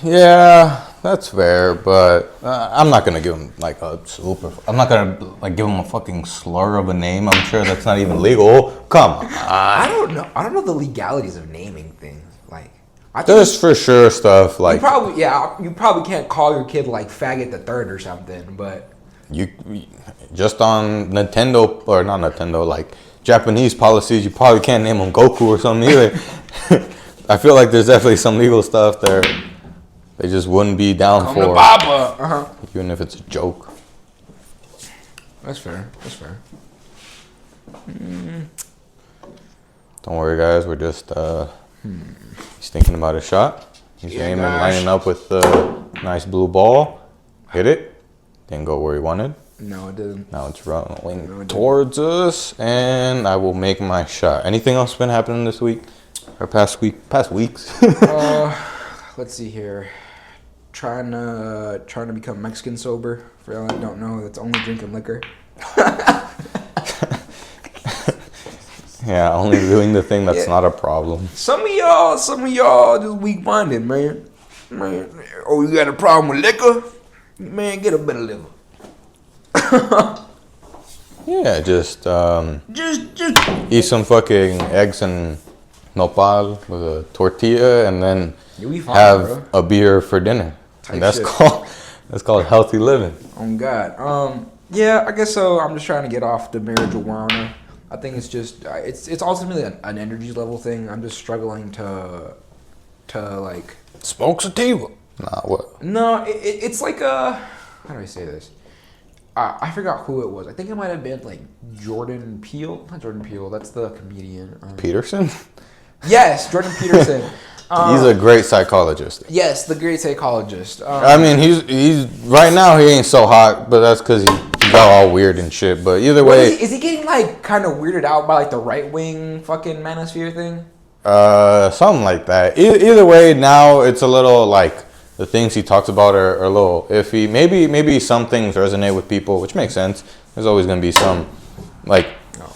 Yeah, that's fair, but I'm not gonna give him like a super. I'm not gonna like give him a fucking slur of a name. I'm sure that's not even legal. Come on. I don't know. I don't know the legalities of naming things. Like, there's for sure stuff like you probably can't call your kid like Faggot the Third or something, but you just on Nintendo or not Nintendo like Japanese policies, you probably can't name him Goku or something either. I feel like there's definitely some legal stuff there. They just wouldn't be down for. Papa. Even if it's a joke. That's fair. That's fair. Don't worry, guys. We're just he's thinking about a shot. He's aiming, lining up with the nice blue ball. Hit it. Didn't go where he wanted. No, it didn't. Now it's rolling towards us, and I will make my shot. Anything else been happening this week? Or past weeks? Let's see here. Trying to become Mexican sober. For y'all that don't know, that's only drinking liquor. Yeah, only doing the thing that's not a problem. Some of y'all just weak-minded, man. Oh, you got a problem with liquor? Man, get a better liver. Yeah, just eat some fucking eggs and nopal with a tortilla, and then have a beer for dinner. And that's called healthy living. Oh God. Yeah, I guess so. I'm just trying to get off the marijuana. I think it's just it's ultimately an energy level thing. I'm just struggling to like smoke sativa. Nah, what? No, it's like how do I say this? I forgot who it was. I think it might have been like Jordan Peele. Not Jordan Peele. That's the comedian. Peterson? Yes, Jordan Peterson. He's a great psychologist. Yes, the great psychologist. I mean, he's right now he ain't so hot, but that's because he got all weird and shit. But either way, is he getting like kind of weirded out by like the right wing fucking manosphere thing? something like that. Either way, now it's a little like the things he talks about are a little iffy. Maybe some things resonate with people, which makes sense. There's always gonna be some like,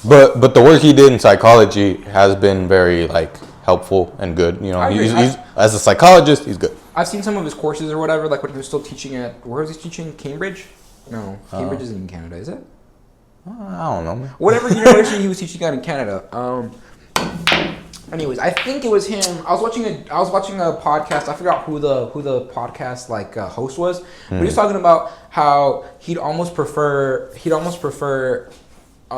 but the work he did in psychology has been very like helpful and good. You know, he's as a psychologist, he's good. I've seen some of his courses or whatever, like when he was still teaching at, where was he teaching? Cambridge? No, Cambridge isn't in Canada, is it? I don't know. Whatever university he was teaching at in Canada. Anyways, I think it was him. I was watching a podcast. I forgot who the podcast host was. But he was talking about how he'd almost prefer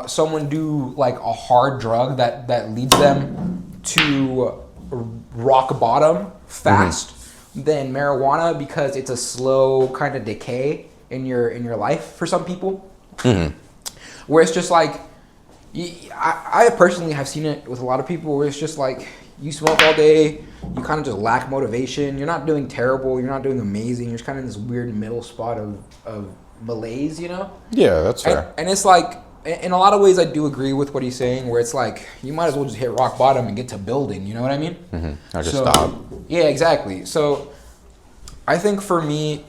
someone do like a hard drug that leads them to rock bottom fast than marijuana, because it's a slow kind of decay in your life for some people. Where it's just like, I personally have seen it with a lot of people where it's just like, you smoke all day, you kind of just lack motivation, you're not doing terrible, you're not doing amazing, you're just kind of in this weird middle spot of malaise, you know? Yeah, that's fair. And it's like, in a lot of ways I do agree with what he's saying, where it's like, you might as well just hit rock bottom and get to building, you know what I mean? Or just stop. Yeah, exactly. So I think for me,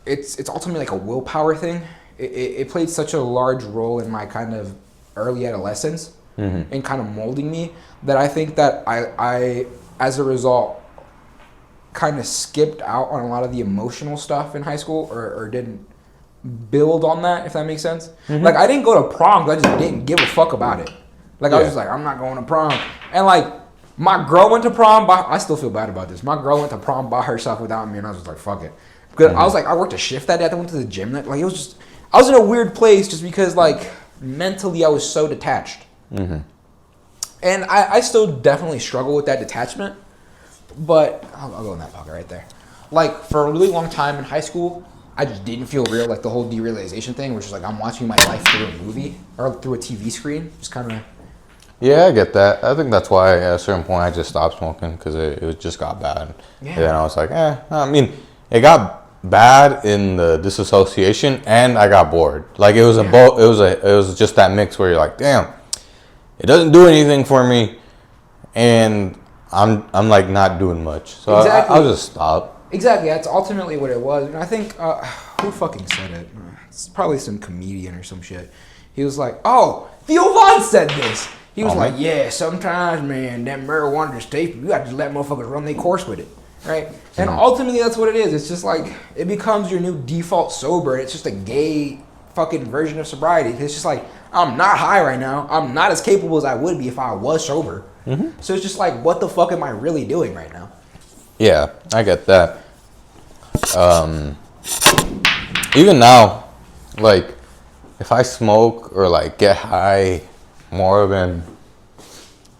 it's ultimately like a willpower thing. It played such a large role in my kind of early adolescence and kind of molding me, that I think that I as a result kind of skipped out on a lot of the emotional stuff in high school, or didn't build on that, if that makes sense. Like, I didn't go to prom because I just didn't give a fuck about it. Like, I was just like, I'm not going to prom. And like, my girl went to prom I still feel bad about this. My girl went to prom by herself without me, and I was just like, fuck it. Because I was like, I worked a shift that day. I went to the gym. Like, it was just, I was in a weird place just because, like, mentally I was so detached. And I still definitely struggle with that detachment. But I'll go in that pocket right there. Like, for a really long time in high school, I just didn't feel real. Like, the whole derealization thing, which is like, I'm watching my life through a movie or through a TV screen. Just kind of. Yeah, I get that. I think that's why at a certain point I just stopped smoking, because it just got bad. Yeah. And then I was like, I mean, it got bad in the disassociation, and I got bored. Like, it was it was just that mix where you're like, damn, it doesn't do anything for me, and I'm like not doing much. So exactly. I'll just stop. Exactly, that's ultimately what it was. And I think who fucking said it? It's probably some comedian or some shit. He was like, "Oh, Theo Von said this." He was like, "Yeah, sometimes, man, that marijuana just tastes. You got to let motherfuckers run their course with it, right?" And ultimately, that's what it is. It's just like, it becomes your new default sober. It's just a gay fucking version of sobriety. It's just like, I'm not high right now. I'm not as capable as I would be if I was sober. So it's just like, what the fuck am I really doing right now? Yeah, I get that. Even now, like, if I smoke or like get high more than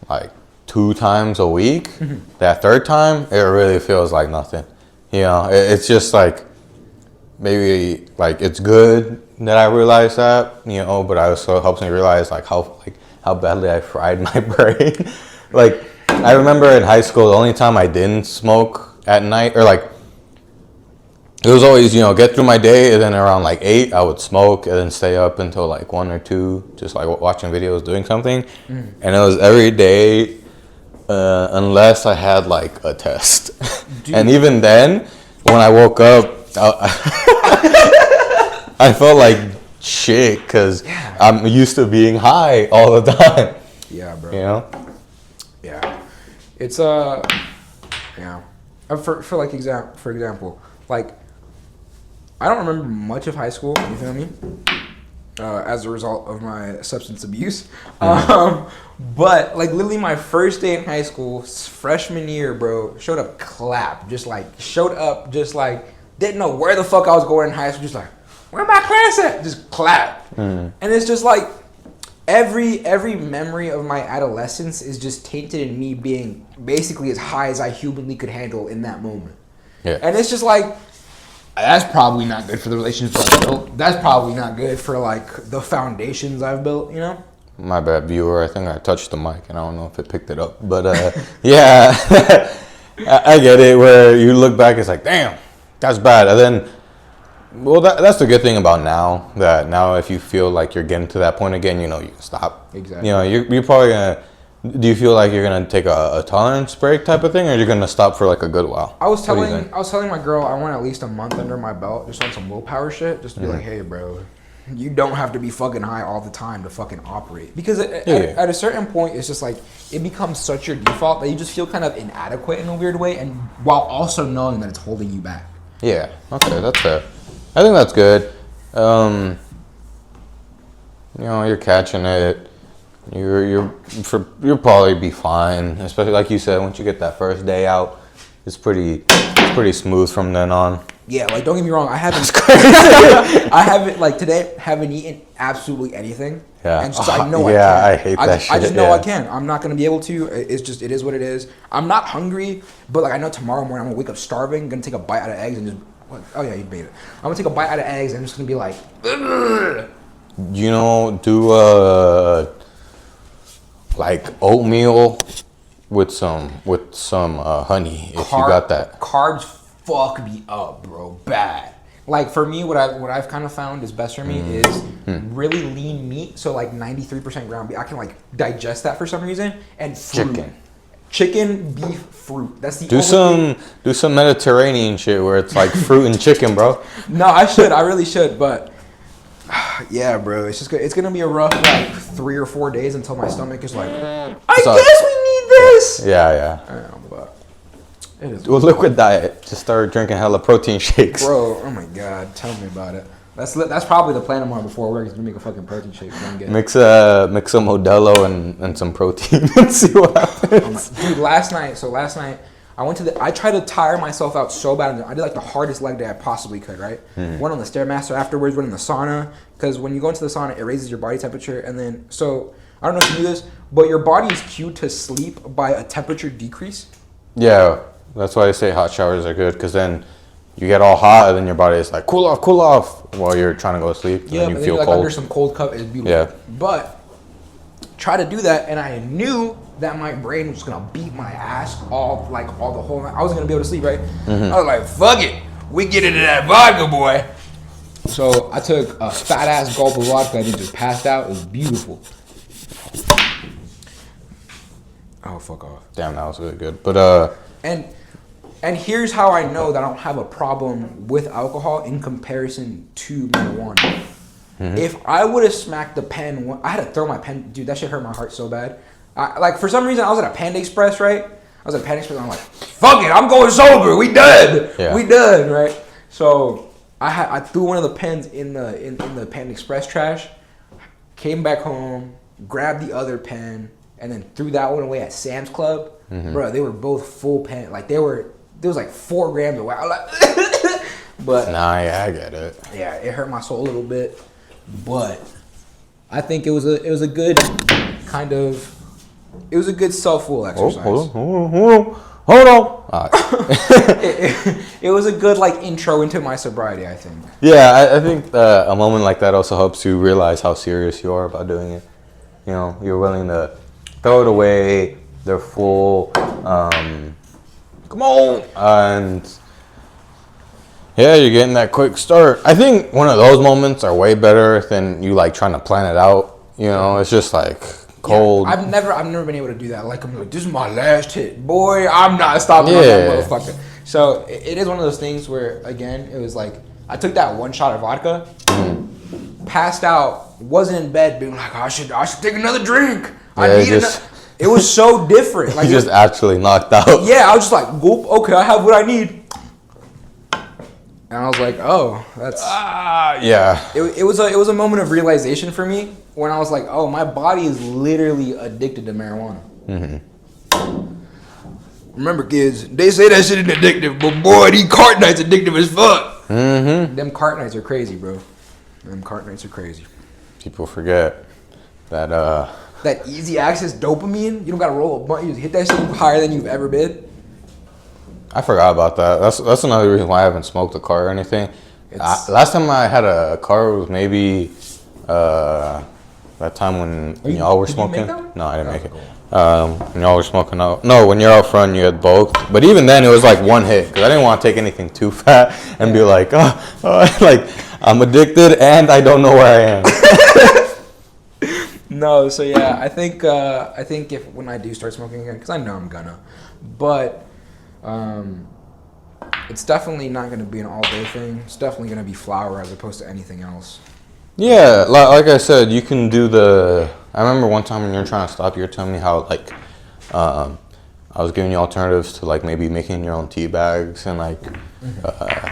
like 2 times a week, that third time, it really feels like nothing. You know, it's just like, maybe like it's good that I realize that, you know, but it also helps me realize like how badly I fried my brain. Like, I remember in high school, the only time I didn't smoke at night, or like, it was always, you know, get through my day, and then around like 8, I would smoke, and then stay up until like 1 or 2, just like watching videos, doing something. And it was every day, unless I had like a test. And even then, when I woke up, I felt like shit, because I'm used to being high all the time. Yeah, bro. You know? Yeah. It's yeah. For example, like, I don't remember much of high school, you feel me? As a result of my substance abuse. But like, literally my first day in high school, freshman year, bro, showed up didn't know where the fuck I was going in high school, just like, where my class at? Just clap. And it's just like, every memory of my adolescence is just tainted in me being basically as high as I humanly could handle in that moment. Yeah. And it's just like, That's probably not good for the relationships I've built. That's probably not good for like the foundations I've built, you know? My bad, viewer. I think I touched the mic, and I don't know if it picked it up. But yeah, I get it. Where you look back, it's like, damn, that's bad. And then, well, that's the good thing about now. That now, if you feel like you're getting to that point again, you know, you can stop. Exactly. You know, you're probably gonna. Do you feel like you're gonna take a tolerance break type of thing, or you're gonna stop for like a good while? I was telling my girl I want at least a month under my belt, just on some willpower shit, just to be like, hey, bro, you don't have to be fucking high all the time to fucking operate. Because at a certain point, it's just like it becomes such your default that you just feel kind of inadequate in a weird way, and while also knowing that it's holding you back. Yeah. Okay, that's fair. I think that's good. You know, you're catching it. You'll probably be fine, especially like you said. Once you get that first day out, it's pretty smooth from then on. Yeah, like don't get me wrong, I haven't like today haven't eaten absolutely anything. Yeah, and just, I know I hate that shit. I just know I can. I'm not gonna be able to. It is what it is. I'm not hungry, but like I know tomorrow morning I'm gonna wake up starving. Gonna take a bite out of eggs and just oh yeah, you made it. I'm gonna take a bite out of eggs and I'm just gonna be like, ugh. You know, do like oatmeal with some honey if you got that. Carbs fuck me up, bro, bad. Like for me, what I've kind of found is best for me is really lean meat. So like 93% ground beef. I can like digest that for some reason. And fruit. Chicken, beef, fruit. That's the do some Mediterranean shit where it's like fruit and chicken, bro. No, I really should, but yeah, bro, it's gonna be a rough like 3 or 4 days until my stomach is like, I guess we need this. Yeah. I know, but it is. Do a liquid diet. Just start drinking hella protein shakes. Bro, oh my god, tell me about it. That's probably the plan tomorrow before work is to make a fucking protein shake. Mix some Modelo and some protein and see what happens. Dude, last night I tried to tire myself out so bad. I did like the hardest leg day I possibly could, right? Went on the Stairmaster afterwards, went in the sauna. Because when you go into the sauna, it raises your body temperature. And then, so, I don't know if you knew this, but your body is cued to sleep by a temperature decrease. Yeah, that's why I say hot showers are good. Because then you get all hot and then your body is like, cool off while you're trying to go to sleep. Yeah, and you feel like cold. under some cold cup is beautiful. Yeah. But try to do that, and I knew that my brain was gonna beat my ass all the whole night. I wasn't gonna be able to sleep, right? I was like, fuck it, we get into that vodka, boy. So I took a fat ass gulp of vodka and just passed out. It was beautiful. Oh, fuck off. Damn, that was really good. But and here's how I know that I don't have a problem with alcohol in comparison to marijuana. If I would have smacked the pen, I had to throw my pen. Dude, that shit hurt my heart so bad. Like, for some reason, I was at a Panda Express, right? I was at Panda Express, and I'm like, fuck it, I'm going sober. We done. Yeah. We done, right? So I threw one of the pens in the Panda Express trash, came back home, grabbed the other pen, and then threw that one away at Sam's Club. Bro, they were both full pen. Like, there was like 4 grams of wow. Like, but nah, yeah, I get it. Yeah, it hurt my soul a little bit. But I think it was a good kind of, it was a good self-will exercise. Hold on. It was a good like intro into my sobriety, I think. Yeah, I think a moment like that also helps you realize how serious you are about doing it. You know, you're willing to throw it away. They're full. Come on. And yeah, you're getting that quick start. I think one of those moments are way better than you like trying to plan it out. You know, it's just like cold. Yeah, I've never been able to do that. Like, I'm like, this is my last hit, boy. I'm not stopping on that motherfucker. So it is one of those things where, again, it was like I took that one shot of vodka, passed out, wasn't in bed, being like, I should take another drink. It was so different. Like, you just actually knocked out. Yeah, I was just like, whoop, okay, I have what I need. And I was like, oh, that's yeah. It was a moment of realization for me when I was like, oh, my body is literally addicted to marijuana. Remember, kids, they say that shit is addictive, but boy, these cart nights addictive as fuck. Them cart nights are crazy, bro. Them cart nights are crazy. People forget that that easy access dopamine. You don't gotta roll a blunt. You just hit that shit higher than you've ever been. I forgot about that. That's another reason why I haven't smoked a car or anything. Last time I had a car was maybe that time when y'all were smoking. No, I didn't make it. When y'all were smoking out. No, when you're out front, you had both. But even then, it was like one hit because I didn't want to take anything too fat and be like, like I'm addicted and I don't know where I am. No, so yeah, I think if when I do start smoking again, because I know I'm gonna, but it's definitely not gonna be an all day thing. It's definitely gonna be flower as opposed to anything else. Yeah, like I said, you can do the. I remember one time when you were trying to stop, you were telling me how like, I was giving you alternatives to like maybe making your own tea bags and like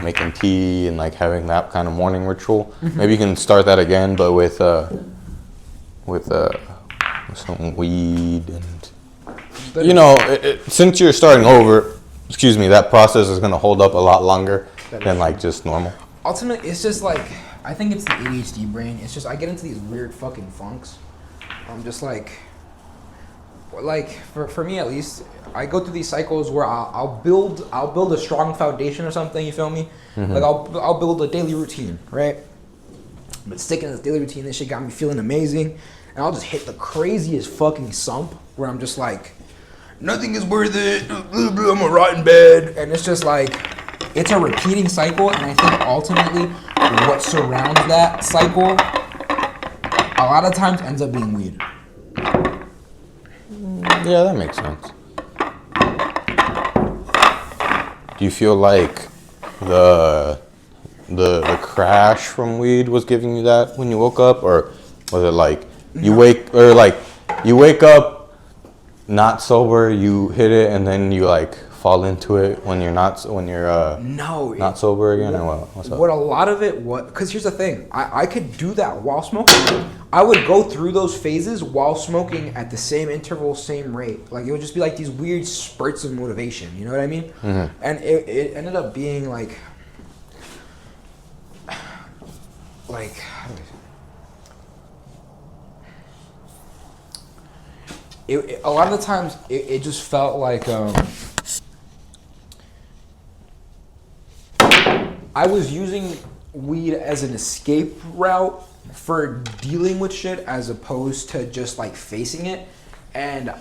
making tea and like having that kind of morning ritual. Maybe you can start that again, but with some weed and you know, since you're starting over, excuse me, that process is gonna hold up a lot longer than like just normal. Ultimately, it's just like I think it's the ADHD brain. It's just I get into these weird fucking funks. I'm just like for me at least, I go through these cycles where I'll build a strong foundation or something. You feel me? Like I'll build a daily routine, right? But sticking to this daily routine, this shit got me feeling amazing, and I'll just hit the craziest fucking sump where I'm just like, nothing is worth it. I'm gonna rot in bed, and it's just like it's a repeating cycle. And I think ultimately, what surrounds that cycle, a lot of times ends up being weed. Yeah, that makes sense. Do you feel like the crash from weed was giving you that when you woke up, or was it like you wake up not sober, you hit it, and then you like fall into it when you're not sober again, or what's up? What a lot of it was, because here's the thing, I could do that while smoking. I would go through those phases while smoking at the same interval, same rate. Like it would just be like these weird spurts of motivation. You know what I mean? And it ended up being like how do I say? A lot of the times it just felt like I was using weed as an escape route for dealing with shit as opposed to just like facing it, and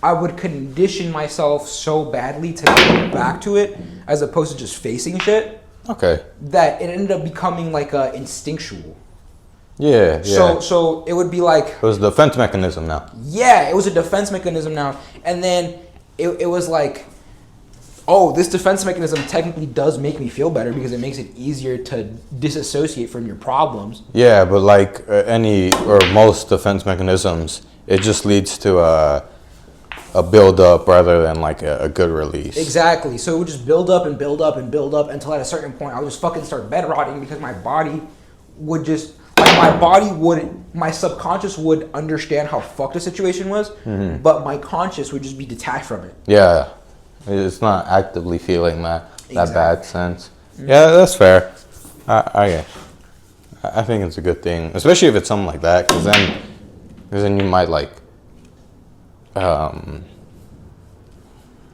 I would condition myself so badly to go back to it as opposed to just facing shit. Okay. That it ended up becoming like instinctual. Yeah. So it would be like it was a defense mechanism now. Yeah, it was a defense mechanism now, and then it was like, oh, this defense mechanism technically does make me feel better because it makes it easier to disassociate from your problems. Yeah, but like any or most defense mechanisms, it just leads to a build up rather than like a good release. Exactly. So it would just build up and build up and build up until at a certain point I would just fucking start bed rotting because my body would just my subconscious would understand how fucked the situation was, but my conscious would just be detached from it. Yeah. It's not actively feeling that bad sense. Yeah, that's fair. I think it's a good thing, especially if it's something like that, because then you might like,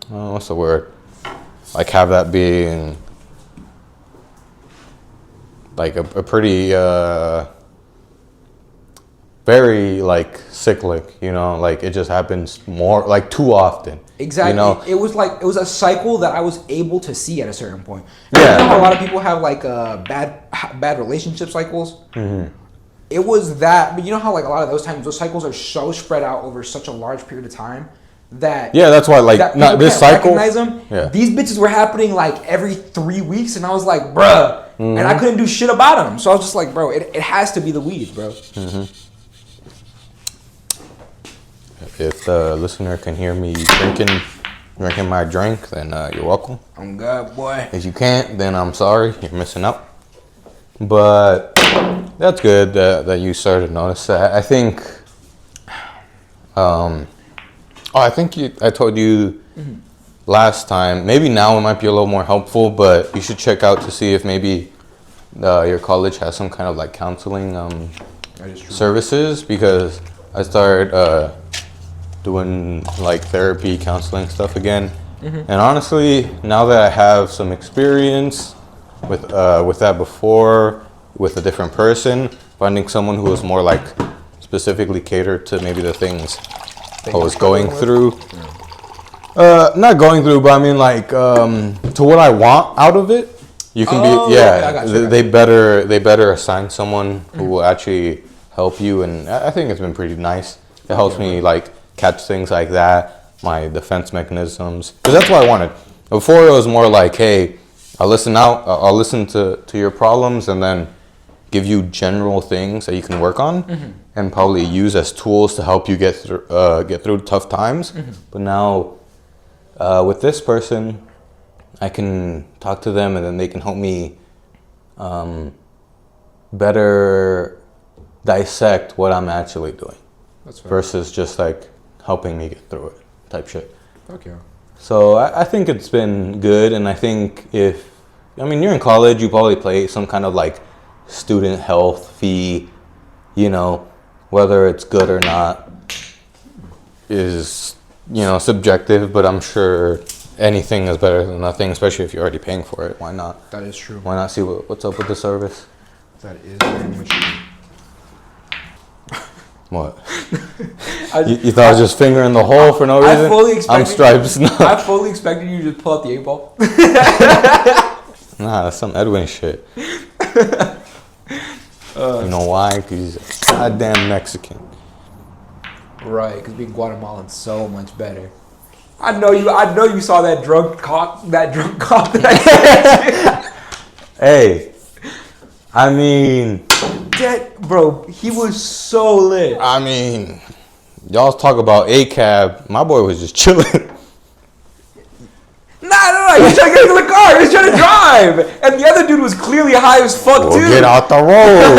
what's the word? Like have that being like a pretty very like cyclic, you know, like it just happens more like too often. Exactly. You know? It was a cycle that I was able to see at a certain point. Yeah. You know how a lot of people have like bad relationship cycles. It was that, but you know how like a lot of those cycles are so spread out over such a large period of time that that's why like that not this cycle. Recognize them. Yeah. These bitches were happening like every 3 weeks, and I was like, bruh, and I couldn't do shit about them. So I was just like, bro, it has to be the weed, bro. If the listener can hear me drinking my drink, then you're welcome. I'm good, boy. If you can't, then I'm sorry, you're missing out. But that's good that you started to notice that. I think, I told you last time. Maybe now it might be a little more helpful, but you should check out to see if maybe your college has some kind of like counseling services, because I started doing like therapy, counseling stuff again, And honestly, now that I have some experience with that before, with a different person, finding someone who was more like specifically catered to maybe the things I was going through. Not going through, but I mean like to what I want out of it. You can they better assign someone who will actually help you, and I think it's been pretty nice. It helps me like catch things like that, my defense mechanisms, because that's what I wanted. Before it was more like, hey, I'll listen to your problems and then give you general things that you can work on and probably use as tools to help you get through tough times. But now with this person, I can talk to them and then they can help me better dissect what I'm actually doing. That's fair. Versus just like helping me get through it type shit. Okay. So I think it's been good, and I think you're in college, you probably pay some kind of like student health fee, whether it's good or not is, subjective, but I'm sure anything is better than nothing, especially if you're already paying for it. Why not? That is true. Why not see what's up with the service? That is very much true. What? You thought I was just fingering the hole for no reason? I'm Stripes now. I fully expected you to just pull out the 8-ball. Nah, that's some Edwin shit. You know why? Because he's a goddamn Mexican. Right, because being Guatemalan's so much better. I know you saw that drunk cop that I Hey, I mean, bro, he was so lit. y'all talk about ACAB. My boy was just chilling. Nah, he was trying to get into the car. He was trying to drive. And the other dude was clearly high as fuck, too. Get out the road.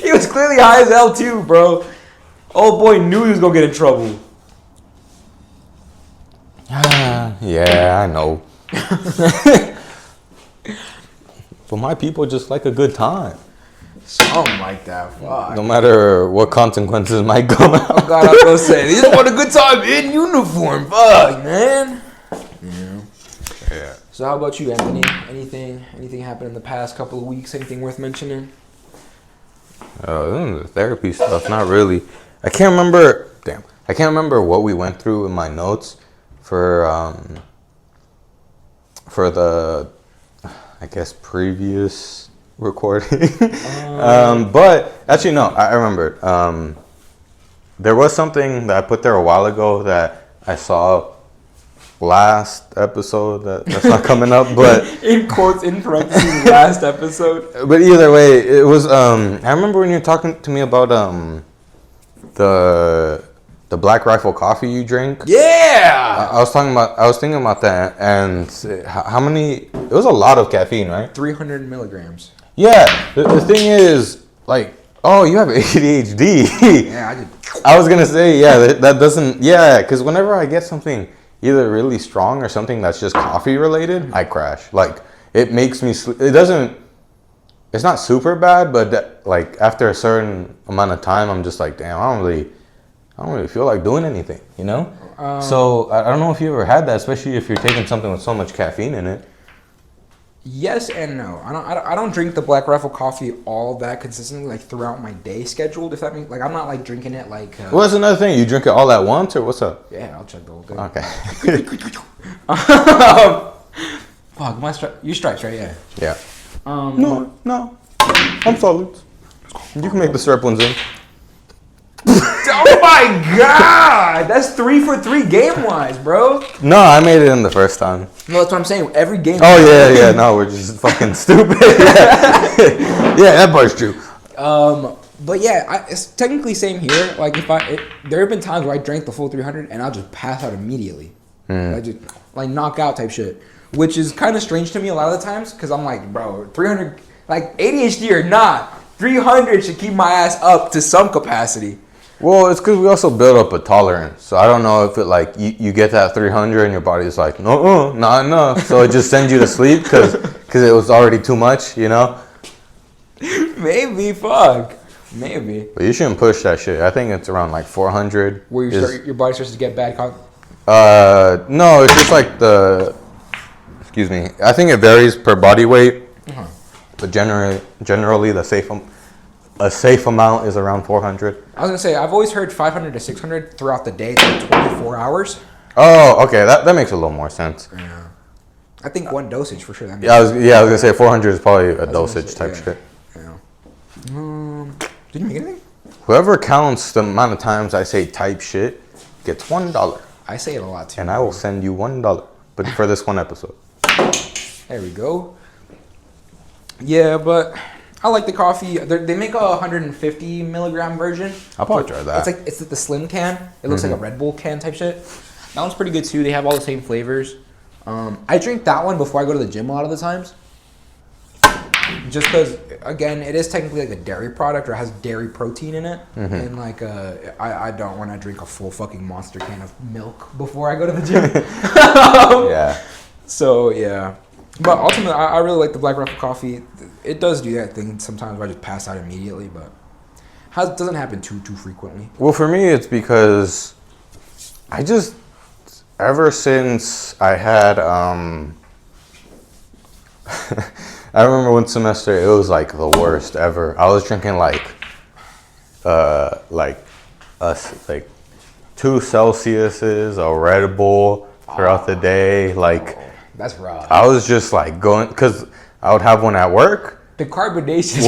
He was clearly high as hell, too, bro. Old boy knew he was going to get in trouble. Yeah, I know. But my people just like a good time. Something like that. Fuck. No matter what consequences might come out. Oh, God, I was going to say, they just want a good time in uniform. Fuck, man. Yeah. So how about you, Anthony? Anything happened in the past couple of weeks? Anything worth mentioning? The therapy stuff, not really. I can't remember what we went through in my notes for the, I guess, previous recording. But actually, no, I remembered. There was something that I put there a while ago that I saw last episode that's not coming up, but in quotes, in parentheses, last episode. But either way, it was. I remember when you were talking to me about the Black Rifle coffee you drink. Yeah. I was thinking about that, and how many? It was a lot of caffeine, right? 300 milligrams. Yeah. The thing is, like, oh, you have ADHD. Yeah, I did. I was gonna say, yeah, that doesn't. Yeah, because whenever I get something either really strong or something that's just coffee related, I crash. Like, it makes me sleep. It's not super bad, but like after a certain amount of time, I'm just like, damn, I don't really feel like doing anything, So I don't know if you ever had that, especially if you're taking something with so much caffeine in it. Yes and no. I don't drink the Black Rifle coffee all that consistently, like throughout my day scheduled. If that means, like, I'm not like drinking it like. Well, that's another thing. You drink it all at once, or what's up? Yeah, I'll check the whole thing. Okay. Fuck, you Stripes, right? Yeah. Yeah. No. I'm solid. You can make the syrup ones in. Oh my god! That's 3 for 3 game wise, bro. No, I made it in the first time. No, that's what I'm saying. Every game. Oh yeah. No, we're just fucking stupid. Yeah, that part's true. But yeah, it's technically same here. Like there have been times where I drank the full 300 and I'll just pass out immediately. Like just like knock out type shit, which is kind of strange to me a lot of the times because I'm like, bro, 300, like ADHD or not, 300 should keep my ass up to some capacity. Well, it's because we also build up a tolerance. So I don't know if it like you get that 300 and your body's like, no, not enough. So it just sends you to sleep because it was already too much, Maybe, fuck. Maybe. But you shouldn't push that shit. I think it's around like 400. Where your body starts to get bad. No, it's just like the. Excuse me. I think it varies per body weight, but generally a safe amount is around 400. I was gonna say I've always heard 500 to 600 throughout the day, to 24 hours. Oh, okay. That makes a little more sense. Yeah. I think one dosage for sure. That I was gonna say 400 is probably a dosage type shit. Yeah. Did you make anything? Whoever counts the amount of times I say type shit gets $1, I say it a lot too. and I will send you $1, but for this one episode. There we go. Yeah, but I like the coffee. They make a 150 milligram version. I'll probably try that. It's like the slim can. It looks like a Red Bull can type shit. That one's pretty good too. They have all the same flavors. I drink that one before I go to the gym a lot of the times. Just because, again, it is technically like a dairy product or has dairy protein in it. And like, I don't want to drink a full fucking monster can of milk before I go to the gym. Yeah. So yeah, but ultimately, I really like the Black Rifle coffee. It does do that thing sometimes where I just pass out immediately, but it doesn't happen too frequently. Well, for me, it's because I just ever since I had I remember one semester it was like the worst ever. I was drinking like 2 Celsiuses, a Red Bull throughout the day, like. That's rough. I was just like going, because I would have one at work. The carbonation.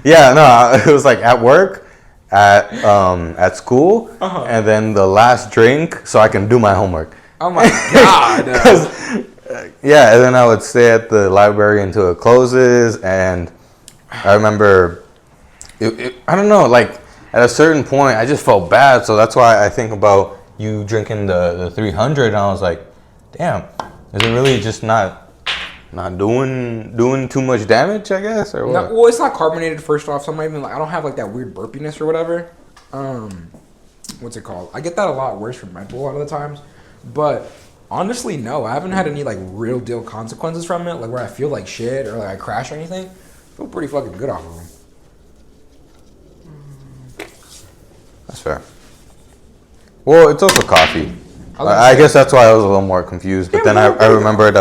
Yeah, no, it was like at work, at school, and then the last drink so I can do my homework. Oh my God. Yeah, and then I would stay at the library until it closes, and I remember, I don't know, like at a certain point I just felt bad, so that's why I think about you drinking the 300, and I was like, damn. Is it really just not doing too much damage, I guess, or what? No, well, it's not carbonated first off, so I'm not even like I don't have like that weird burpiness or whatever. What's it called? I get that a lot worse from Red Bull a lot of the times, but honestly, no, I haven't had any like real deal consequences from it, like where I feel like shit or like I crash or anything. I feel pretty fucking good off of them. That's fair. Well, it's also coffee. I guess that's why I was a little more confused. But then I remembered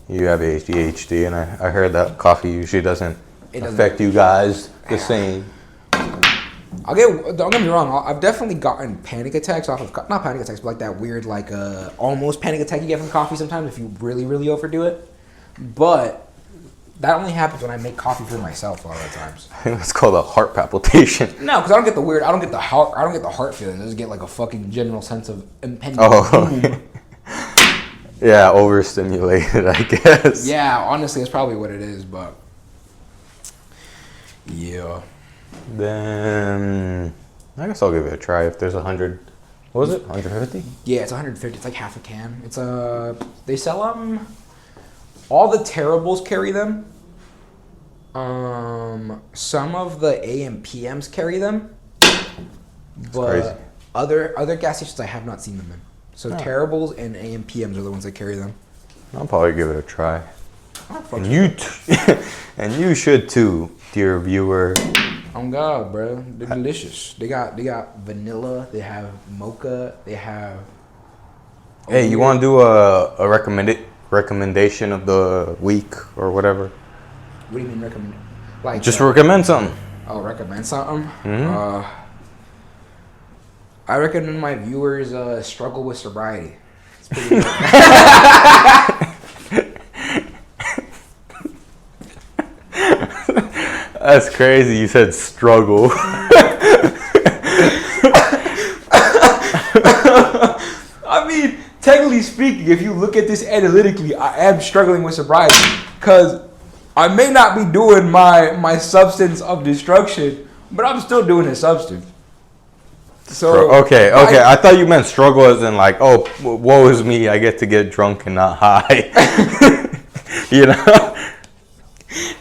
you have ADHD, and I heard that coffee usually doesn't affect you guys the same. Don't get me wrong. I've definitely gotten panic attacks off of not panic attacks, but like that weird like almost panic attack you get from coffee sometimes if you really overdo it. But that only happens when I make coffee for myself a lot of the times. I think that's called a heart palpitation. No, because I don't get the heart feeling. I just get like a fucking general sense of impending doom. Yeah, overstimulated, I guess. Yeah, honestly, that's probably what it is. But yeah. Then I guess I'll give it a try if there's 100. What was it? 150? Yeah, it's 150. It's like half a can. It's they sell them. All the Terribles carry them. Some of the AMPMs carry them. But crazy. other gas stations I have not seen them in. So Terribles and AMPMs are the ones that carry them. I'll probably give it a try. And And you should too, dear viewer. Oh God, bro, they're delicious. They got vanilla. They have mocha. They have. Hey, you want to do a recommendation of the week or whatever? What do you mean recommend? Like just recommend something. Oh, recommend something. Mm-hmm. I recommend my viewers struggle with sobriety. It's pretty good. That's crazy. You said struggle. I mean, technically speaking, if you look at this analytically, I am struggling with sobriety because I may not be doing my substance of destruction, but I'm still doing a substance. So okay. I thought you meant struggle as in like, oh, woe is me. I get to get drunk and not high. You know.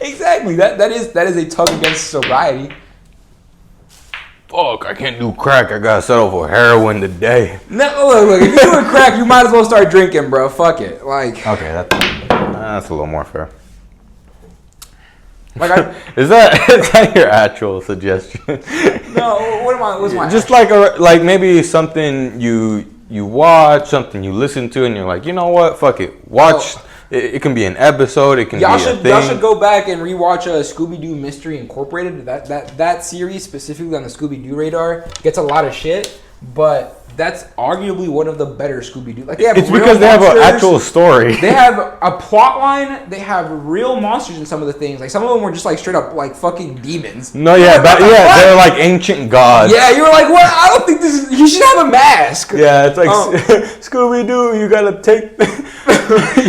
Exactly. That is a tug against sobriety. Fuck, I can't do crack. I gotta settle for heroin today. No, look. If you're doing crack, you might as well start drinking, bro. Fuck it. Like. Okay, that's a little more fair. Like is that your actual suggestion? No. What's my? Just like maybe something you you watch, something you listen to, and you're like, you know what, fuck it, watch. It can be an episode. It can be a thing. Y'all should go back and rewatch Scooby-Doo Mystery Incorporated. That series specifically on the Scooby-Doo radar gets a lot of shit, but that's arguably one of the better Scooby-Doo. Like it's because they have an actual story. They have a plot line. They have real monsters in some of the things. Like some of them were just like straight up like fucking demons. No, yeah, they're like ancient gods. Yeah, you were like, what? I don't think this is. He should have a mask. Yeah, it's like Scooby-Doo. You gotta take.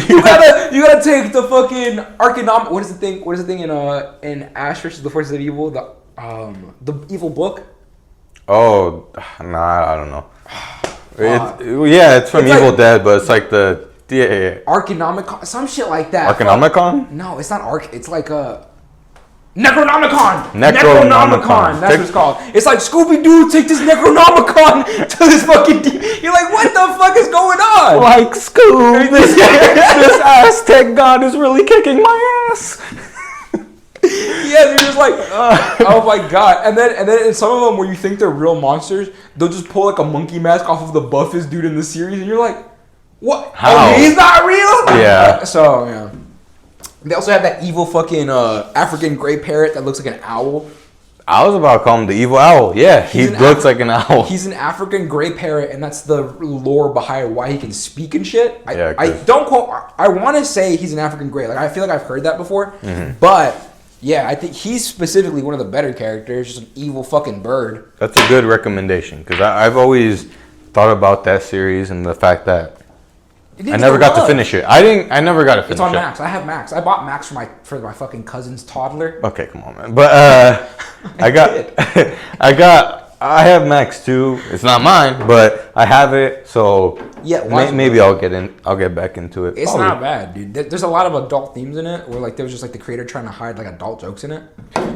you gotta take the fucking Arcanom. What is the thing? What is the thing in Ash vs. the Forces of Evil? The evil book. Oh, nah, I don't know. It's from Evil Dead, but it's like the Arcanomicon, some shit like that. Arcanomicon? No, it's not Arc. It's like a Necronomicon. Necronomicon. That's what it's called. It's like Scooby-Doo, take this Necronomicon to this fucking. You're like, what the fuck is going on? Like Scoob, this Aztec god is really kicking my ass. Yeah, they're just like, oh my god, and then in some of them where you think they're real monsters, they'll just pull like a monkey mask off of the buffest dude in the series, and you're like, what? How? Oh, he's not real? Yeah. So yeah, they also have that evil fucking African gray parrot that looks like an owl. I was about to call him the evil owl. Yeah, he looks like an owl. He's an African gray parrot, and that's the lore behind why he can speak and shit. I don't quote. I want to say he's an African gray. Like I feel like I've heard that before, but. Yeah, I think he's specifically one of the better characters, just an evil fucking bird. That's a good recommendation, because I've always thought about that series and the fact that I never got to finish it. I never got to finish it. It's on Max. I have Max. I bought Max for my fucking cousin's toddler. Okay, come on, man. But I have Max too. It's not mine, but I have it, so yeah. Maybe I'll get back into it. It's not bad, dude. There's a lot of adult themes in it, where like there was just like the creator trying to hide like adult jokes in it.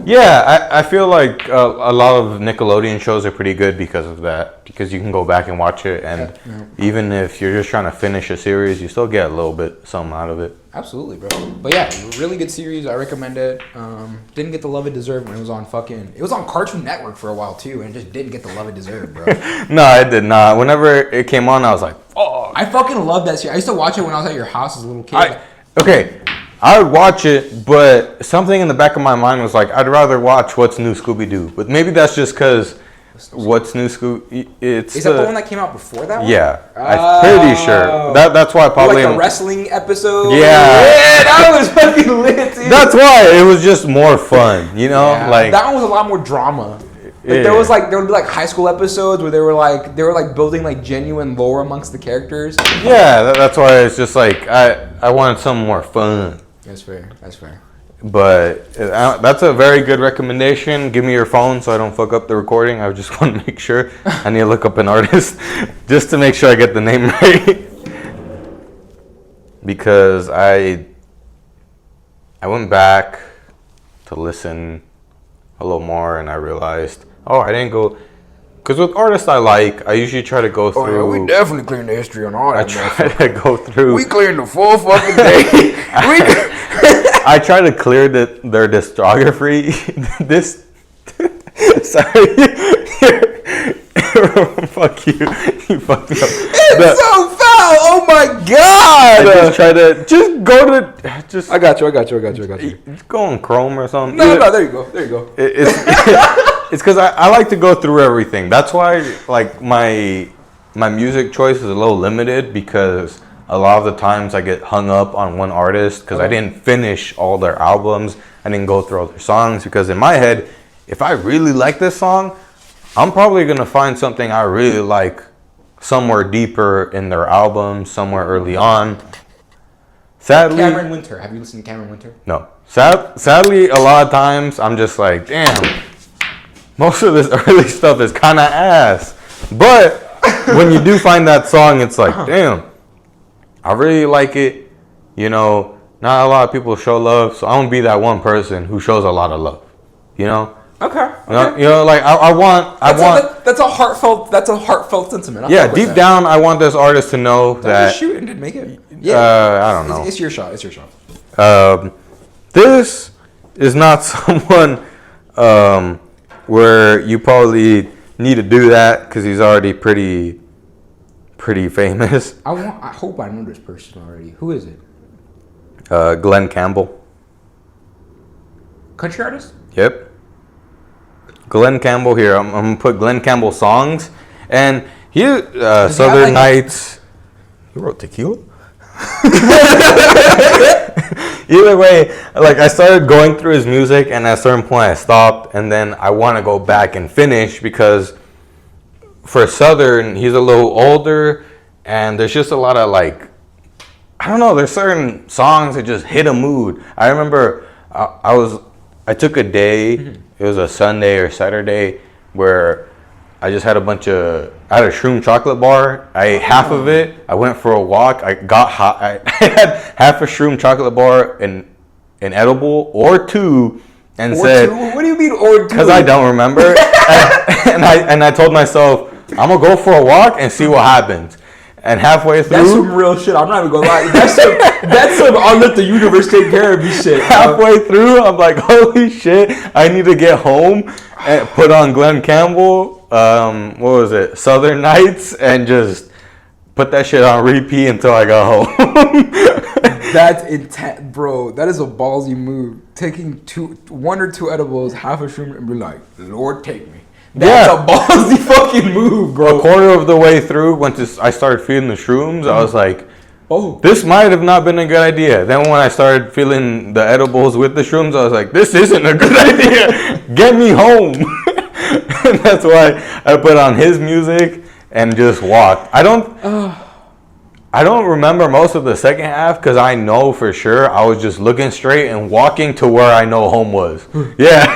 Yeah, I feel like a lot of Nickelodeon shows are pretty good because of that. Because you can go back and watch it, and even if you're just trying to finish a series, you still get a little bit something out of it. Absolutely, bro. But yeah, really good series. I recommend it. Didn't get the love it deserved when it was on It was on Cartoon Network for a while too, and it just didn't get the love it deserved, bro. No, I did not. Whenever it came on, I was like, oh. I fucking love that series. I used to watch it when I was at your house as a little kid. I would watch it, but something in the back of my mind was like, I'd rather watch What's New Scooby-Doo. But maybe that's just because What's New Scooby... Is that the one that came out before that one? Yeah, I'm pretty sure. That's why probably... Like the wrestling episode? Yeah, that was fucking lit, dude. That's why it was just more fun, you know? Yeah, like that one was a lot more drama. Like there would be like high school episodes where they were like building like genuine lore amongst the characters. Yeah, that's why it's just like I wanted some more fun. That's fair. But that's a very good recommendation. Give me your phone so I don't fuck up the recording. I just want to make sure. I need to look up an artist just to make sure I get the name right. Because I went back to listen a little more and I realized, I didn't go... Because with artists I like, I usually try to go through... Oh, yeah, we definitely cleaned the history on all that. I try to go through... We cleared the full fucking day. I try to clear their discography. Sorry. Fuck you. You fucked me up. It's so foul. Oh my god. I just try to go to I got you. Just go on Chrome or something. No, there you go. It's because I like to go through everything. That's why like my music choice is a little limited, because a lot of the times I get hung up on one artist because I didn't finish all their albums. I didn't go through all their songs, because in my head, if I really like this song, I'm probably going to find something I really like somewhere deeper in their album, somewhere early on. Sadly, Cameron Winter. Have you listened to Cameron Winter? No. Sadly, a lot of times I'm just like, damn, most of this early stuff is kind of ass. But when you do find that song, it's like, damn, I really like it. You know, not a lot of people show love, so I want to be that one person who shows a lot of love. You know? Okay. You know, like I want. That's a heartfelt sentiment. Yeah, deep down, I want this artist to know that. Shoot and didn't make it. Yeah. I don't know. It's your shot. This is not someone where you probably need to do that, because he's already pretty pretty famous. I hope I know this person already. Who is it? Glenn Campbell. Country artist? Yep. Glenn Campbell here. I'm gonna put Glenn Campbell songs, and he Southern Nights. He wrote Tequila. Either way, like I started going through his music, and at a certain point I stopped, and then I want to go back and finish because for Southern, he's a little older, and there's just a lot of like, I don't know. There's certain songs that just hit a mood. I remember I took a day. It was a Sunday or Saturday where I just had I had a shroom chocolate bar. I ate half of it. I went for a walk. I got hot. I had half a shroom chocolate bar, an edible or two, and said, "What do you mean or two?" Because I don't remember. and I told myself, I'm gonna go for a walk and see what happens. And halfway through, that's some real shit. I'm not even gonna lie. That's some I'll let the universe take care of you shit. Halfway through, I'm like, holy shit! I need to get home and put on Glenn Campbell. What was it? Southern Nights, and just put that shit on repeat until I got home. That's intense, bro. That is a ballsy move. Taking one or two edibles, half a shroom, and be like, Lord, take me. That's a ballsy fucking move, bro. A quarter of the way through, I started feeling the shrooms, I was like, oh, this might have not been a good idea. Then when I started feeling the edibles with the shrooms, I was like, this isn't a good idea. Get me home. And that's why I put on his music and just walked. I don't remember most of the second half because I know for sure I was just looking straight and walking to where I know home was. Yeah.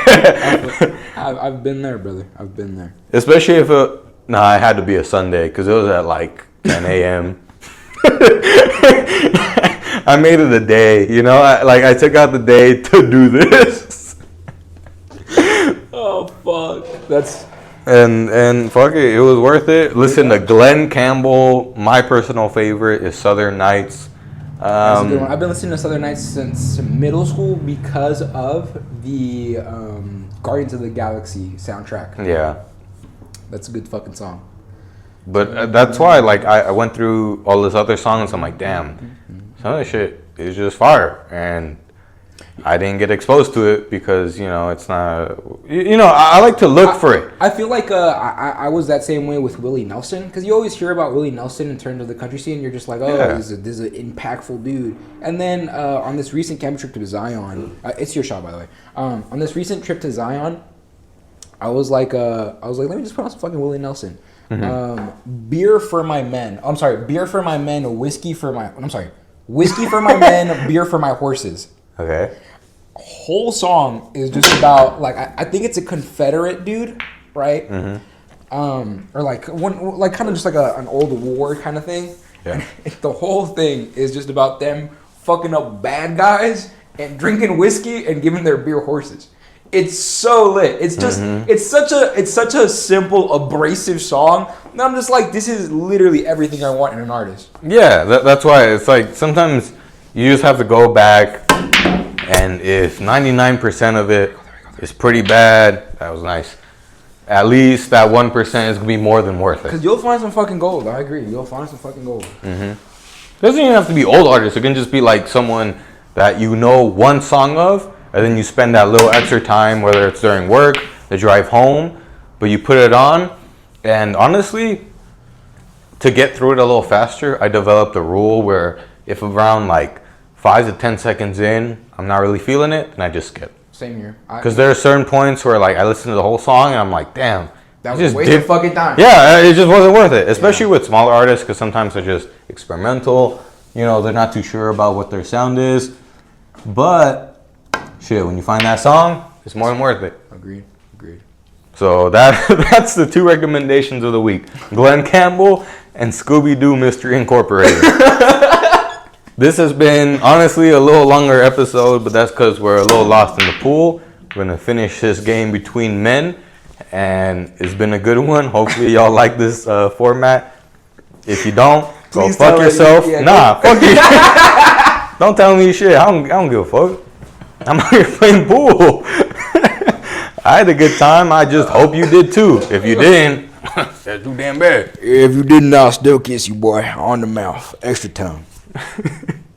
I've been there, brother. I've been there. Especially if it had to be a Sunday because it was at like 10 a.m. I made it a day, you know? I took out the day to do this. Oh, fuck. That's... And fuck it was worth it. Listen to Glenn Campbell. My personal favorite is Southern Nights. That's a good one. I've been listening to Southern Nights since middle school because of the Guardians of the Galaxy soundtrack. Yeah. That's a good fucking song. But that's why, I went through all this other songs. I'm like, damn, some of this shit is just fire. And I didn't get exposed to it because, it's not, I like to look for it. I feel like I was that same way with Willie Nelson because you always hear about Willie Nelson in terms of the country scene. You're just like, oh, this is an impactful dude. And then on this recent camping trip to Zion, it's your shot, by the way. On this recent trip to Zion, I was like, let me just put on some fucking Willie Nelson. Beer for my men. I'm sorry, beer for my men, whiskey for my men, beer for my horses. Okay. Whole song is just about I think it's a Confederate dude, right? Or one kind of just like an old war kind of thing. Yeah. And the whole thing is just about them fucking up bad guys and drinking whiskey and giving their beer horses. It's so lit. It's just it's such a simple, abrasive song. And I'm just like, this is literally everything I want in an artist. Yeah, that's why it's like sometimes you just have to go back. And if 99% of it is pretty bad, that was nice. At least that 1% is gonna be more than worth it. Because you'll find some fucking gold. I agree. You'll find some fucking gold. It doesn't even have to be old artists. It can just be like someone that you know one song of, and then you spend that little extra time, whether it's during work, the drive home, but you put it on. And honestly, to get through it a little faster, I developed a rule where if around 5 to 10 seconds in, I'm not really feeling it, and I just skip. Same here. Because there are certain points where I listen to the whole song and I'm like, damn, that was a waste of fucking time. Yeah, it just wasn't worth it. Especially with smaller artists, because sometimes they're just experimental. They're not too sure about what their sound is. But shit, when you find that song, it's more than worth it. Agreed. So that's the two recommendations of the week: Glenn Campbell and Scooby-Doo Mystery Incorporated. This has been, honestly, a little longer episode, but that's because we're a little lost in the pool. We're going to finish this game between men, and it's been a good one. Hopefully, y'all like this format. If you don't, go fuck yourself. Fuck you. Don't tell me shit. I don't give a fuck. I'm out here playing pool. I had a good time. I just hope you did too. If you didn't, That's too damn bad. If you didn't, I'll still kiss you, boy, on the mouth. Extra tongue.